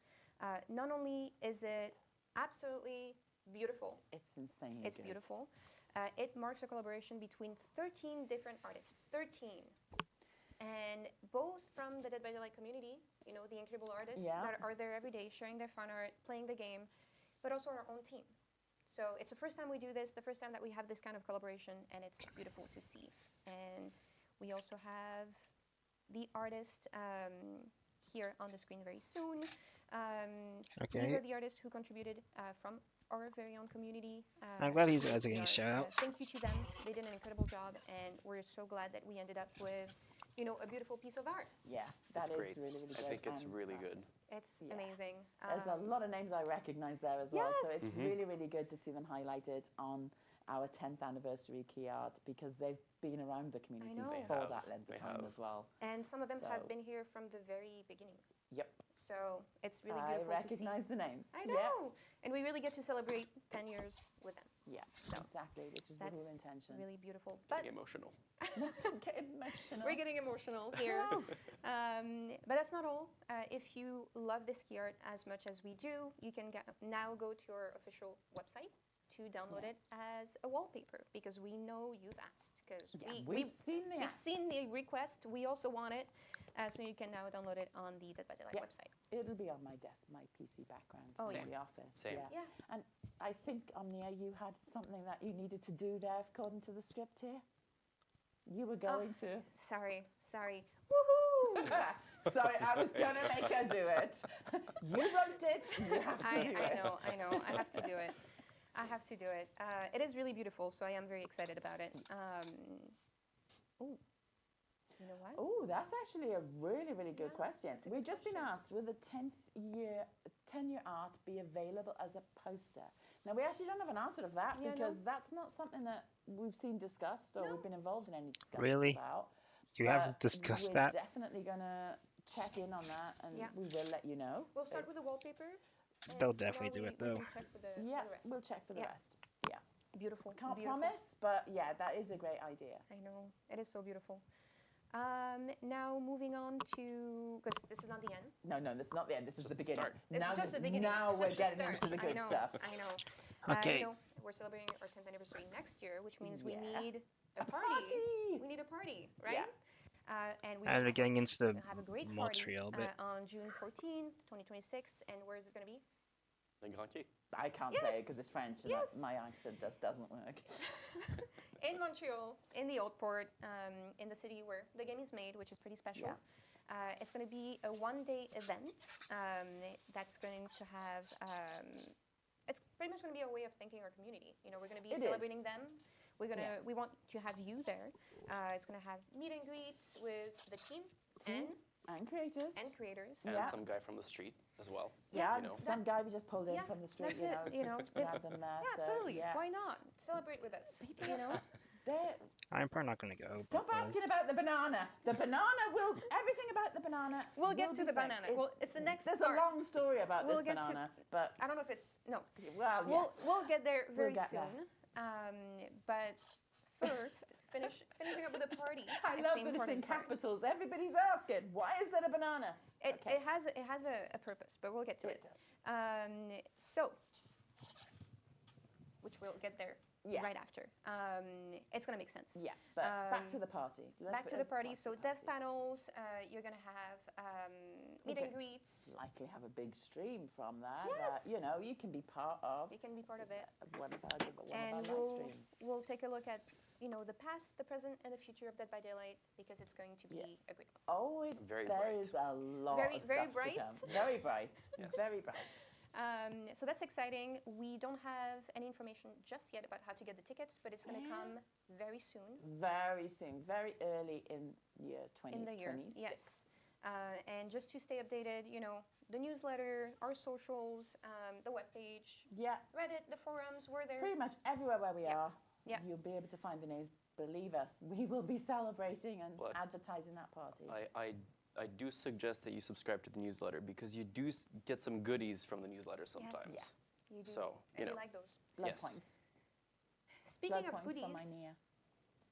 [SPEAKER 4] Not only is it absolutely beautiful,
[SPEAKER 2] It's insanely
[SPEAKER 4] it's
[SPEAKER 2] good.
[SPEAKER 4] beautiful. It marks a collaboration between 13 different artists. 13. And both from the Dead by Daylight community, the incredible artists
[SPEAKER 2] Yeah.
[SPEAKER 4] that are there every day sharing their fan art, playing the game, but also our own team. So it's the first time we do this, the first time that we have this kind of collaboration, and it's beautiful to see. And we also have the artist here on the screen very soon. These
[SPEAKER 1] Okay.
[SPEAKER 4] are the artists who contributed from our very own community.
[SPEAKER 1] I'm glad he's
[SPEAKER 4] to
[SPEAKER 1] getting
[SPEAKER 4] the
[SPEAKER 1] a
[SPEAKER 4] art.
[SPEAKER 1] shout out.
[SPEAKER 4] Thank you to them. They did an incredible job, and we're so glad that we ended up with, a beautiful piece of art.
[SPEAKER 2] Yeah, that is
[SPEAKER 3] great.
[SPEAKER 2] really, really
[SPEAKER 3] I
[SPEAKER 2] good.
[SPEAKER 3] think it's
[SPEAKER 2] and
[SPEAKER 3] really
[SPEAKER 2] fun.
[SPEAKER 3] good.
[SPEAKER 4] It's
[SPEAKER 2] Yeah.
[SPEAKER 4] amazing.
[SPEAKER 2] There's a lot of names I recognise there as well, so
[SPEAKER 4] Yes.
[SPEAKER 2] it's really, really good to see them highlighted on our 10th anniversary key art because they've been around the community
[SPEAKER 4] know. They
[SPEAKER 2] for
[SPEAKER 3] have.
[SPEAKER 2] that length
[SPEAKER 3] They
[SPEAKER 2] of time
[SPEAKER 3] have.
[SPEAKER 2] as well.
[SPEAKER 4] And some of them
[SPEAKER 2] So-
[SPEAKER 4] have been here from the very beginning.
[SPEAKER 2] Yep,
[SPEAKER 4] So it's really
[SPEAKER 2] I
[SPEAKER 4] beautiful to see.
[SPEAKER 2] recognise the names.
[SPEAKER 4] I
[SPEAKER 2] Yeah.
[SPEAKER 4] know. And we really get to celebrate 10 years with them.
[SPEAKER 2] Yeah,
[SPEAKER 4] So,
[SPEAKER 2] exactly, which is the whole
[SPEAKER 4] That's
[SPEAKER 2] intention.
[SPEAKER 4] really beautiful. But
[SPEAKER 3] Getting emotional.
[SPEAKER 2] Don't get emotional.
[SPEAKER 4] we're getting emotional here. But that's not all. If you love this key art as much as we do, you can now go to our official website to download it as a wallpaper because we know you've asked. Because
[SPEAKER 2] Yeah, we've seen the
[SPEAKER 4] we've
[SPEAKER 2] asks.
[SPEAKER 4] seen the request. We also want it. So you can now download it on the Dead by Daylight
[SPEAKER 2] Yep.
[SPEAKER 4] website.
[SPEAKER 2] It'll be on my desk, my PC background
[SPEAKER 4] Oh,
[SPEAKER 2] in
[SPEAKER 4] yeah.
[SPEAKER 2] the office.
[SPEAKER 3] Same.
[SPEAKER 2] Yeah.
[SPEAKER 4] Yeah.
[SPEAKER 2] And I think, Omnia, you had something that you needed to do there according to the script here. You were going to.
[SPEAKER 4] Sorry. Woohoo!
[SPEAKER 2] Sorry, I was going to make her do it. You wrote it. You have to do it.
[SPEAKER 4] I know. I have to do it. It is really beautiful, so I am very excited about it. Ooh, you know what?
[SPEAKER 2] Oh, that's actually a really, really good question. We've just been asked, will the 10-year art be available as a poster? Now, we actually don't have an answer to that
[SPEAKER 4] Yeah, no.
[SPEAKER 2] because that's not something that we've seen discussed or
[SPEAKER 4] No.
[SPEAKER 2] we've been involved in any discussions
[SPEAKER 1] Really?
[SPEAKER 2] about.
[SPEAKER 1] You haven't
[SPEAKER 2] But
[SPEAKER 1] discussed
[SPEAKER 2] we're
[SPEAKER 1] that?
[SPEAKER 2] definitely going to check in on that and
[SPEAKER 4] Yeah.
[SPEAKER 2] we will let you know.
[SPEAKER 4] We'll start with the
[SPEAKER 2] It's-
[SPEAKER 4] wallpaper. and
[SPEAKER 1] They'll definitely
[SPEAKER 4] now
[SPEAKER 1] do it,
[SPEAKER 4] we
[SPEAKER 1] though.
[SPEAKER 4] can check for the,
[SPEAKER 2] Yeah,
[SPEAKER 4] for the rest.
[SPEAKER 2] we'll check for the
[SPEAKER 4] Yeah.
[SPEAKER 2] rest. Yeah.
[SPEAKER 4] Beautiful.
[SPEAKER 2] Can't
[SPEAKER 4] beautiful.
[SPEAKER 2] promise, but yeah, that is a great idea.
[SPEAKER 4] I know. It is so beautiful. Now moving on to, because this is not the end.
[SPEAKER 2] No, this is not the end. This is the
[SPEAKER 3] Just the
[SPEAKER 2] beginning.
[SPEAKER 3] start.
[SPEAKER 4] This
[SPEAKER 2] Now
[SPEAKER 4] is just
[SPEAKER 2] the-
[SPEAKER 4] the beginning.
[SPEAKER 2] Now
[SPEAKER 4] It's
[SPEAKER 2] we're
[SPEAKER 4] just the
[SPEAKER 2] getting
[SPEAKER 4] start.
[SPEAKER 2] into the good
[SPEAKER 4] I know,
[SPEAKER 2] stuff.
[SPEAKER 4] I know.
[SPEAKER 1] Okay.
[SPEAKER 4] We're celebrating our 10th anniversary next year, which means we
[SPEAKER 2] Yeah.
[SPEAKER 4] need a
[SPEAKER 2] A
[SPEAKER 4] party.
[SPEAKER 2] party!
[SPEAKER 4] We need a party, right?
[SPEAKER 2] Yeah.
[SPEAKER 4] And we
[SPEAKER 1] And we're getting into the
[SPEAKER 4] will have a great
[SPEAKER 1] Montreal
[SPEAKER 4] party
[SPEAKER 1] bit.
[SPEAKER 4] on June 14th, 2026. And where is it going to be?
[SPEAKER 3] Le Grand Quai.
[SPEAKER 2] I can't say it
[SPEAKER 4] Yes.
[SPEAKER 2] because it's French and
[SPEAKER 4] Yes.
[SPEAKER 2] my accent just doesn't work.
[SPEAKER 4] In Montreal, in the Old Port, in the city where the game is made, which is pretty special.
[SPEAKER 2] Yeah.
[SPEAKER 4] It's going to be a one-day event that's going to have. It's pretty much going to be a way of thanking our community. We're going to be
[SPEAKER 2] It
[SPEAKER 4] celebrating
[SPEAKER 2] is.
[SPEAKER 4] them. We want to have you there. It's going to have meet and greets with the team
[SPEAKER 2] And creators.
[SPEAKER 4] and creators.
[SPEAKER 3] And
[SPEAKER 2] Yeah.
[SPEAKER 3] some guy from the street as well.
[SPEAKER 2] Yeah,
[SPEAKER 3] You know.
[SPEAKER 2] some guy we just pulled in
[SPEAKER 4] Yeah,
[SPEAKER 2] from the street,
[SPEAKER 4] that's
[SPEAKER 2] you
[SPEAKER 4] it,
[SPEAKER 2] know.
[SPEAKER 4] you know.
[SPEAKER 2] We have them there.
[SPEAKER 4] Yeah,
[SPEAKER 2] so,
[SPEAKER 4] absolutely.
[SPEAKER 2] Yeah.
[SPEAKER 4] Why not celebrate with us? You know.
[SPEAKER 2] They're-
[SPEAKER 1] I'm probably not going to go.
[SPEAKER 2] Stop
[SPEAKER 1] but,
[SPEAKER 2] asking about the banana. The banana will, everything about the banana.
[SPEAKER 4] We'll get
[SPEAKER 2] will
[SPEAKER 4] to
[SPEAKER 2] be
[SPEAKER 4] the
[SPEAKER 2] fine.
[SPEAKER 4] banana. Well, it's the next
[SPEAKER 2] There's
[SPEAKER 4] part.
[SPEAKER 2] a long story about
[SPEAKER 4] We'll
[SPEAKER 2] this
[SPEAKER 4] get to-
[SPEAKER 2] banana, but
[SPEAKER 4] I don't know if it's no.
[SPEAKER 2] well, yeah.
[SPEAKER 4] We'll get there very
[SPEAKER 2] get there.
[SPEAKER 4] soon. But first, finishing up with the party.
[SPEAKER 2] I
[SPEAKER 4] at
[SPEAKER 2] love
[SPEAKER 4] St.
[SPEAKER 2] that it's in
[SPEAKER 4] Martin Park.
[SPEAKER 2] capitals. Everybody's asking, why is there a banana?
[SPEAKER 4] It,
[SPEAKER 2] Okay.
[SPEAKER 4] it has a purpose, but we'll get to it.
[SPEAKER 2] It does.
[SPEAKER 4] So, which we'll get there
[SPEAKER 2] Yeah.
[SPEAKER 4] right after. It's gonna make sense.
[SPEAKER 2] Yeah, but back to the party.
[SPEAKER 4] Back to the party. So dev panels. You're gonna have meet and
[SPEAKER 2] Okay.
[SPEAKER 4] greets.
[SPEAKER 2] Likely have a big stream from that.
[SPEAKER 4] Yes.
[SPEAKER 2] That, you know, you can be part of.
[SPEAKER 4] You can be part of it.
[SPEAKER 2] One of our
[SPEAKER 4] And
[SPEAKER 2] live streams.
[SPEAKER 4] we'll take a look at the past, the present, and the future of Dead by Daylight because it's going to be
[SPEAKER 2] Yeah.
[SPEAKER 4] a great one.
[SPEAKER 2] Oh,
[SPEAKER 3] Very
[SPEAKER 2] there
[SPEAKER 3] bright.
[SPEAKER 2] is a lot
[SPEAKER 4] Very-
[SPEAKER 2] of
[SPEAKER 4] very
[SPEAKER 2] stuff
[SPEAKER 4] bright.
[SPEAKER 2] to come. Very bright.
[SPEAKER 3] Yes.
[SPEAKER 2] Very bright.
[SPEAKER 4] So that's exciting. We don't have any information just yet about how to get the tickets, but it's going to
[SPEAKER 2] Yeah.
[SPEAKER 4] come very soon
[SPEAKER 2] Very soon. Very early in year 2026.
[SPEAKER 4] in the year. Yes. And just to stay updated, the newsletter, our socials, the webpage,
[SPEAKER 2] Yeah.
[SPEAKER 4] Reddit, the forums, we're there.
[SPEAKER 2] Pretty much everywhere where we are,
[SPEAKER 4] Yeah.
[SPEAKER 2] you'll be able to find the news. Believe us, we will be celebrating and
[SPEAKER 3] But
[SPEAKER 2] advertising that party.
[SPEAKER 3] I do suggest that you subscribe to the newsletter because you do get some goodies from the newsletter sometimes.
[SPEAKER 2] Yeah.
[SPEAKER 4] You do.
[SPEAKER 3] So,
[SPEAKER 4] and we like those.
[SPEAKER 2] Blood
[SPEAKER 3] yes.
[SPEAKER 2] points.
[SPEAKER 4] Speaking
[SPEAKER 2] Blood
[SPEAKER 4] of
[SPEAKER 2] points
[SPEAKER 4] goodies,
[SPEAKER 2] for my Nia.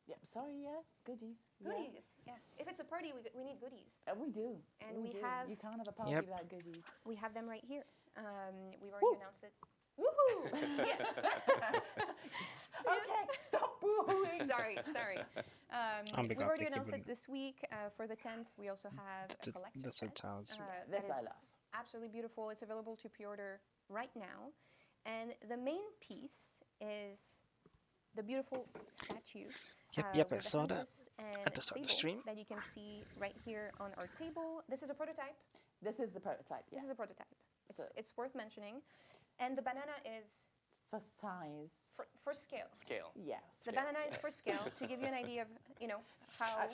[SPEAKER 2] Yep. Sorry. Yes. Goodies.
[SPEAKER 4] goodies. Yeah. If it's a party, we need goodies.
[SPEAKER 2] Yeah. We do.
[SPEAKER 4] And
[SPEAKER 2] we
[SPEAKER 4] we
[SPEAKER 2] do.
[SPEAKER 4] have-
[SPEAKER 2] You can't have a party
[SPEAKER 1] Yep.
[SPEAKER 2] without goodies.
[SPEAKER 4] We have them right here. We've already
[SPEAKER 2] Woo.
[SPEAKER 4] announced it. Woohoo! Yes.
[SPEAKER 2] Okay. Stop booing.
[SPEAKER 4] sorry.
[SPEAKER 1] On
[SPEAKER 4] We've
[SPEAKER 1] behalf
[SPEAKER 4] already
[SPEAKER 1] of
[SPEAKER 4] announced
[SPEAKER 1] Kevin.
[SPEAKER 4] it this week. For the 10th, we also have a
[SPEAKER 1] The
[SPEAKER 4] collector's set.
[SPEAKER 1] subtitles.
[SPEAKER 2] This
[SPEAKER 4] that
[SPEAKER 2] I
[SPEAKER 4] is
[SPEAKER 2] love.
[SPEAKER 4] absolutely beautiful. It's available to pre-order right now. And the main piece is the beautiful statue
[SPEAKER 1] Yep, I
[SPEAKER 4] with the
[SPEAKER 1] saw that.
[SPEAKER 4] Huntress and
[SPEAKER 1] I saw the
[SPEAKER 4] Sable
[SPEAKER 1] stream.
[SPEAKER 4] that you can see right here on our table. This is a prototype.
[SPEAKER 2] This is the prototype. Yeah.
[SPEAKER 4] This is a prototype.
[SPEAKER 2] So-
[SPEAKER 4] It's worth mentioning. And the banana is
[SPEAKER 2] For size.
[SPEAKER 4] for scale.
[SPEAKER 3] Scale.
[SPEAKER 2] Yes.
[SPEAKER 4] The banana is for scale to give you an idea of, how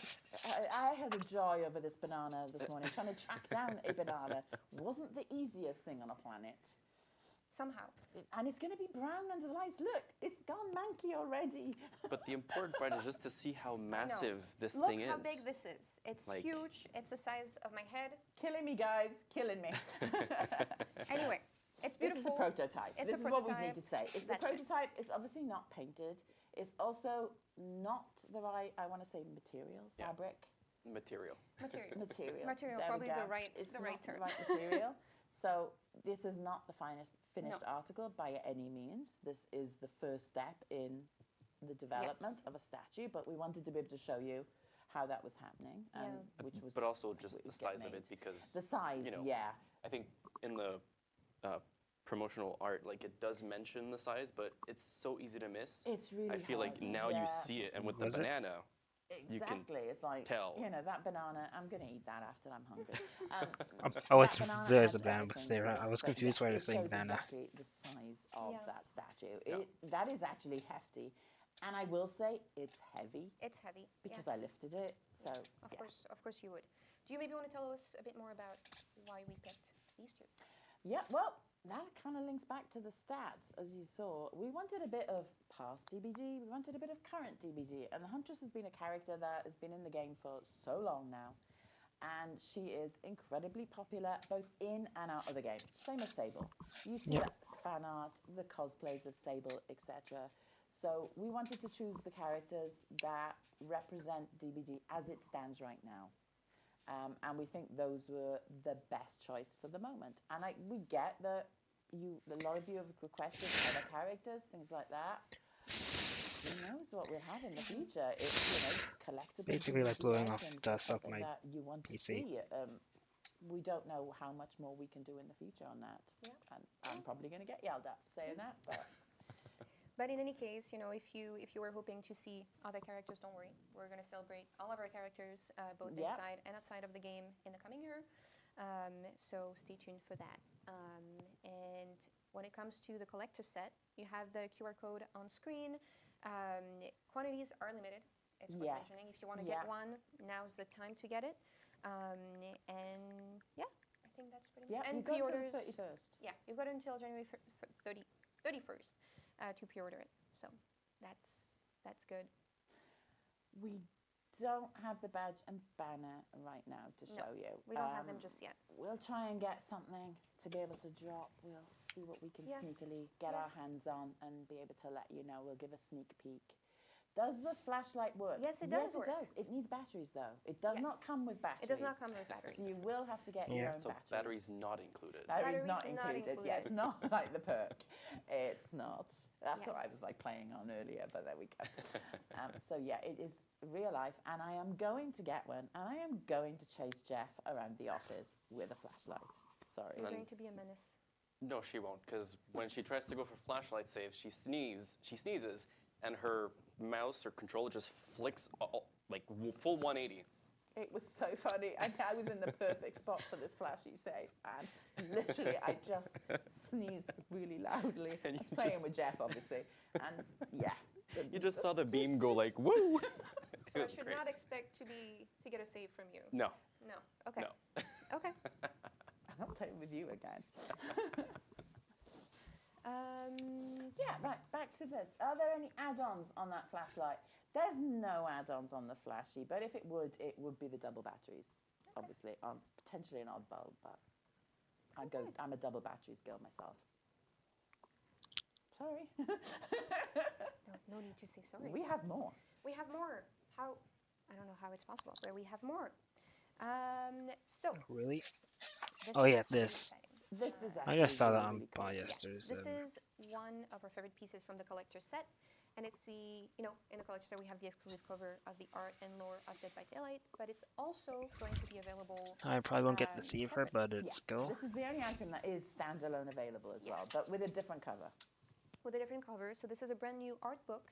[SPEAKER 2] I had a joy over this banana this morning. Trying to track down a banana wasn't the easiest thing on a planet.
[SPEAKER 4] somehow.
[SPEAKER 2] And it's going to be brown under the lights. Look, it's gone manky already.
[SPEAKER 3] But the important part is just to see how massive this
[SPEAKER 4] Look
[SPEAKER 3] thing is.
[SPEAKER 4] how big this is. It's
[SPEAKER 3] Like-
[SPEAKER 4] huge. It's the size of my head.
[SPEAKER 2] Killing me, guys. Killing me.
[SPEAKER 4] Anyway, it's
[SPEAKER 2] This
[SPEAKER 4] beautiful.
[SPEAKER 2] is a prototype.
[SPEAKER 4] It's
[SPEAKER 2] This
[SPEAKER 4] a
[SPEAKER 2] is what we
[SPEAKER 4] prototype.
[SPEAKER 2] need to say. It's a
[SPEAKER 4] That's it.
[SPEAKER 2] prototype. It's obviously not painted. It's also not the right, I want to say, material,
[SPEAKER 3] Yeah.
[SPEAKER 2] fabric.
[SPEAKER 3] Material.
[SPEAKER 4] Material.
[SPEAKER 2] Material.
[SPEAKER 4] Material,
[SPEAKER 2] There we
[SPEAKER 4] probably the
[SPEAKER 2] go.
[SPEAKER 4] right-
[SPEAKER 2] It's
[SPEAKER 4] the right
[SPEAKER 2] not
[SPEAKER 4] term.
[SPEAKER 2] the right material. So this is not the finished
[SPEAKER 4] No.
[SPEAKER 2] article by any means. This is the first step in the development
[SPEAKER 4] Yes.
[SPEAKER 2] of a statue, but we wanted to be able to show you how that was happening, and
[SPEAKER 4] Yeah.
[SPEAKER 2] which was
[SPEAKER 3] But also just
[SPEAKER 2] which
[SPEAKER 3] the
[SPEAKER 2] was getting
[SPEAKER 3] size of it
[SPEAKER 2] made.
[SPEAKER 3] because
[SPEAKER 2] The size,
[SPEAKER 3] you know,
[SPEAKER 2] yeah.
[SPEAKER 3] I think in the promotional art, like it does mention the size, but it's so easy to miss.
[SPEAKER 2] It's really
[SPEAKER 3] I feel like
[SPEAKER 2] hard,
[SPEAKER 3] now
[SPEAKER 2] yeah.
[SPEAKER 3] you see it, and with the
[SPEAKER 1] Was it?
[SPEAKER 3] banana, you can
[SPEAKER 2] Exactly. It's like,
[SPEAKER 3] tell.
[SPEAKER 2] that banana, I'm going to eat that after I'm hungry.
[SPEAKER 1] I was
[SPEAKER 2] that banana
[SPEAKER 1] there's a
[SPEAKER 2] adds
[SPEAKER 1] banana
[SPEAKER 2] everything
[SPEAKER 1] there.
[SPEAKER 2] to
[SPEAKER 1] I
[SPEAKER 2] this,
[SPEAKER 1] was
[SPEAKER 2] but
[SPEAKER 1] confused
[SPEAKER 2] yes,
[SPEAKER 1] why the
[SPEAKER 2] it
[SPEAKER 1] thing
[SPEAKER 2] shows
[SPEAKER 1] banana.
[SPEAKER 2] exactly the size of
[SPEAKER 4] Yeah.
[SPEAKER 2] that statue.
[SPEAKER 3] Yeah.
[SPEAKER 2] That is actually hefty. And I will say it's heavy
[SPEAKER 4] It's heavy.
[SPEAKER 2] because
[SPEAKER 4] yes.
[SPEAKER 2] I lifted it. So,
[SPEAKER 4] Of
[SPEAKER 2] yeah.
[SPEAKER 4] course you would. Do you maybe want to tell us a bit more about why we picked these two?
[SPEAKER 2] Yeah, well, that kind of links back to the stats, as you saw. We wanted a bit of past DBD, we wanted a bit of current DBD, and the Huntress has been a character that has been in the game for so long now, and she is incredibly popular both in and out of the game. Same as Sable. You see
[SPEAKER 1] Yep.
[SPEAKER 2] that fan art, the cosplays of Sable, etc. So we wanted to choose the characters that represent DBD as it stands right now. And we think those were the best choice for the moment. And we get that a lot of you have requested other characters, things like that. Who knows what we'll have in the future? It's collectible.
[SPEAKER 1] Basically like
[SPEAKER 2] DBD
[SPEAKER 1] blowing off
[SPEAKER 2] items,
[SPEAKER 1] dust
[SPEAKER 2] it's
[SPEAKER 1] off
[SPEAKER 2] something
[SPEAKER 1] my
[SPEAKER 2] that you want to
[SPEAKER 1] PC.
[SPEAKER 2] see. We don't know how much more we can do in the future on that.
[SPEAKER 4] Yeah.
[SPEAKER 2] And I'm probably going to get yelled at for saying that, but
[SPEAKER 4] But in any case, if you were hoping to see other characters, don't worry. We're going to celebrate all of our characters, both
[SPEAKER 2] Yeah.
[SPEAKER 4] inside and outside of the game, in the coming year. So stay tuned for that. And when it comes to the collector set, you have the QR code on screen. Quantities are limited. It's worth
[SPEAKER 2] Yes.
[SPEAKER 4] mentioning. If you want to
[SPEAKER 2] Yeah.
[SPEAKER 4] get one, now's the time to get it. And yeah, I think that's pretty much.
[SPEAKER 2] yeah,
[SPEAKER 4] And
[SPEAKER 2] you got to the
[SPEAKER 4] pre-orders.
[SPEAKER 2] 31st.
[SPEAKER 4] Yeah, you've got until January 31st to pre-order it. So that's good.
[SPEAKER 2] We don't have the badge and banner right now to
[SPEAKER 4] No,
[SPEAKER 2] show you.
[SPEAKER 4] We don't have them just yet.
[SPEAKER 2] We'll try and get something to be able to drop. We'll see what we can
[SPEAKER 4] Yes,
[SPEAKER 2] sneakily get our
[SPEAKER 4] yes.
[SPEAKER 2] hands on and be able to let you know. We'll give a sneak peek Does the flashlight work?
[SPEAKER 4] Yes, it does work.
[SPEAKER 2] Yes, it does. It needs batteries, though. It does not
[SPEAKER 4] Yes.
[SPEAKER 2] come with batteries.
[SPEAKER 4] It does not come with batteries.
[SPEAKER 2] So you will have to get your
[SPEAKER 1] Yeah.
[SPEAKER 2] own
[SPEAKER 3] So
[SPEAKER 2] batteries.
[SPEAKER 3] batteries not included.
[SPEAKER 2] Batteries not
[SPEAKER 4] Batteries not
[SPEAKER 2] included. Yeah, it's not like the perk. It's not. That's what I
[SPEAKER 4] Yes.
[SPEAKER 2] was like playing on earlier, but there we go. So yeah, it is real life, and I am going to get one, and I am going to chase Jeff around the office with a flashlight. Sorry.
[SPEAKER 4] You're going to be a menace.
[SPEAKER 3] No, she won't, because when she tries to go for flashlight saves, she sneezes, and her mouse or controller just flicks like full 180.
[SPEAKER 2] It was so funny. I was in the perfect spot for this flashy save, and literally I just sneezed really loudly. I
[SPEAKER 3] And
[SPEAKER 2] was
[SPEAKER 3] you
[SPEAKER 2] playing
[SPEAKER 3] just-
[SPEAKER 2] with Jeff, obviously, and yeah.
[SPEAKER 3] You just saw the beam go like woo.
[SPEAKER 4] So I
[SPEAKER 3] It was
[SPEAKER 4] should
[SPEAKER 3] great.
[SPEAKER 4] not expect to get a save from you.
[SPEAKER 3] No,
[SPEAKER 4] No. Okay.
[SPEAKER 3] no.
[SPEAKER 4] Okay.
[SPEAKER 2] I'm not playing with you again. Yeah, right, back to this. Are there any add-ons on that flashlight? There's no add-ons on the flashy, but if it would be the double batteries. Obviously, potentially an odd bulb, but I'm a double batteries girl myself. Sorry.
[SPEAKER 4] No need to say sorry.
[SPEAKER 2] We have more.
[SPEAKER 4] We have more. How? I don't know how it's possible, but we have more. So.
[SPEAKER 1] Really?
[SPEAKER 4] This
[SPEAKER 1] Oh,
[SPEAKER 4] is
[SPEAKER 1] yeah,
[SPEAKER 4] really
[SPEAKER 1] this.
[SPEAKER 4] exciting.
[SPEAKER 2] This is
[SPEAKER 1] I
[SPEAKER 2] actually
[SPEAKER 1] just saw that
[SPEAKER 2] really,
[SPEAKER 1] on
[SPEAKER 2] really cool.
[SPEAKER 1] yesterday.
[SPEAKER 4] This is one of our favorite pieces from the collector set, and it's in the collector set we have the exclusive cover of the art and lore of Dead by Daylight, but it's also going to be available.
[SPEAKER 1] I probably won't get to see her,
[SPEAKER 4] separate.
[SPEAKER 1] but it's cool.
[SPEAKER 2] This is the only item that is standalone available as well,
[SPEAKER 4] Yes.
[SPEAKER 2] but with a different cover.
[SPEAKER 4] With a different cover. So this is a brand new art book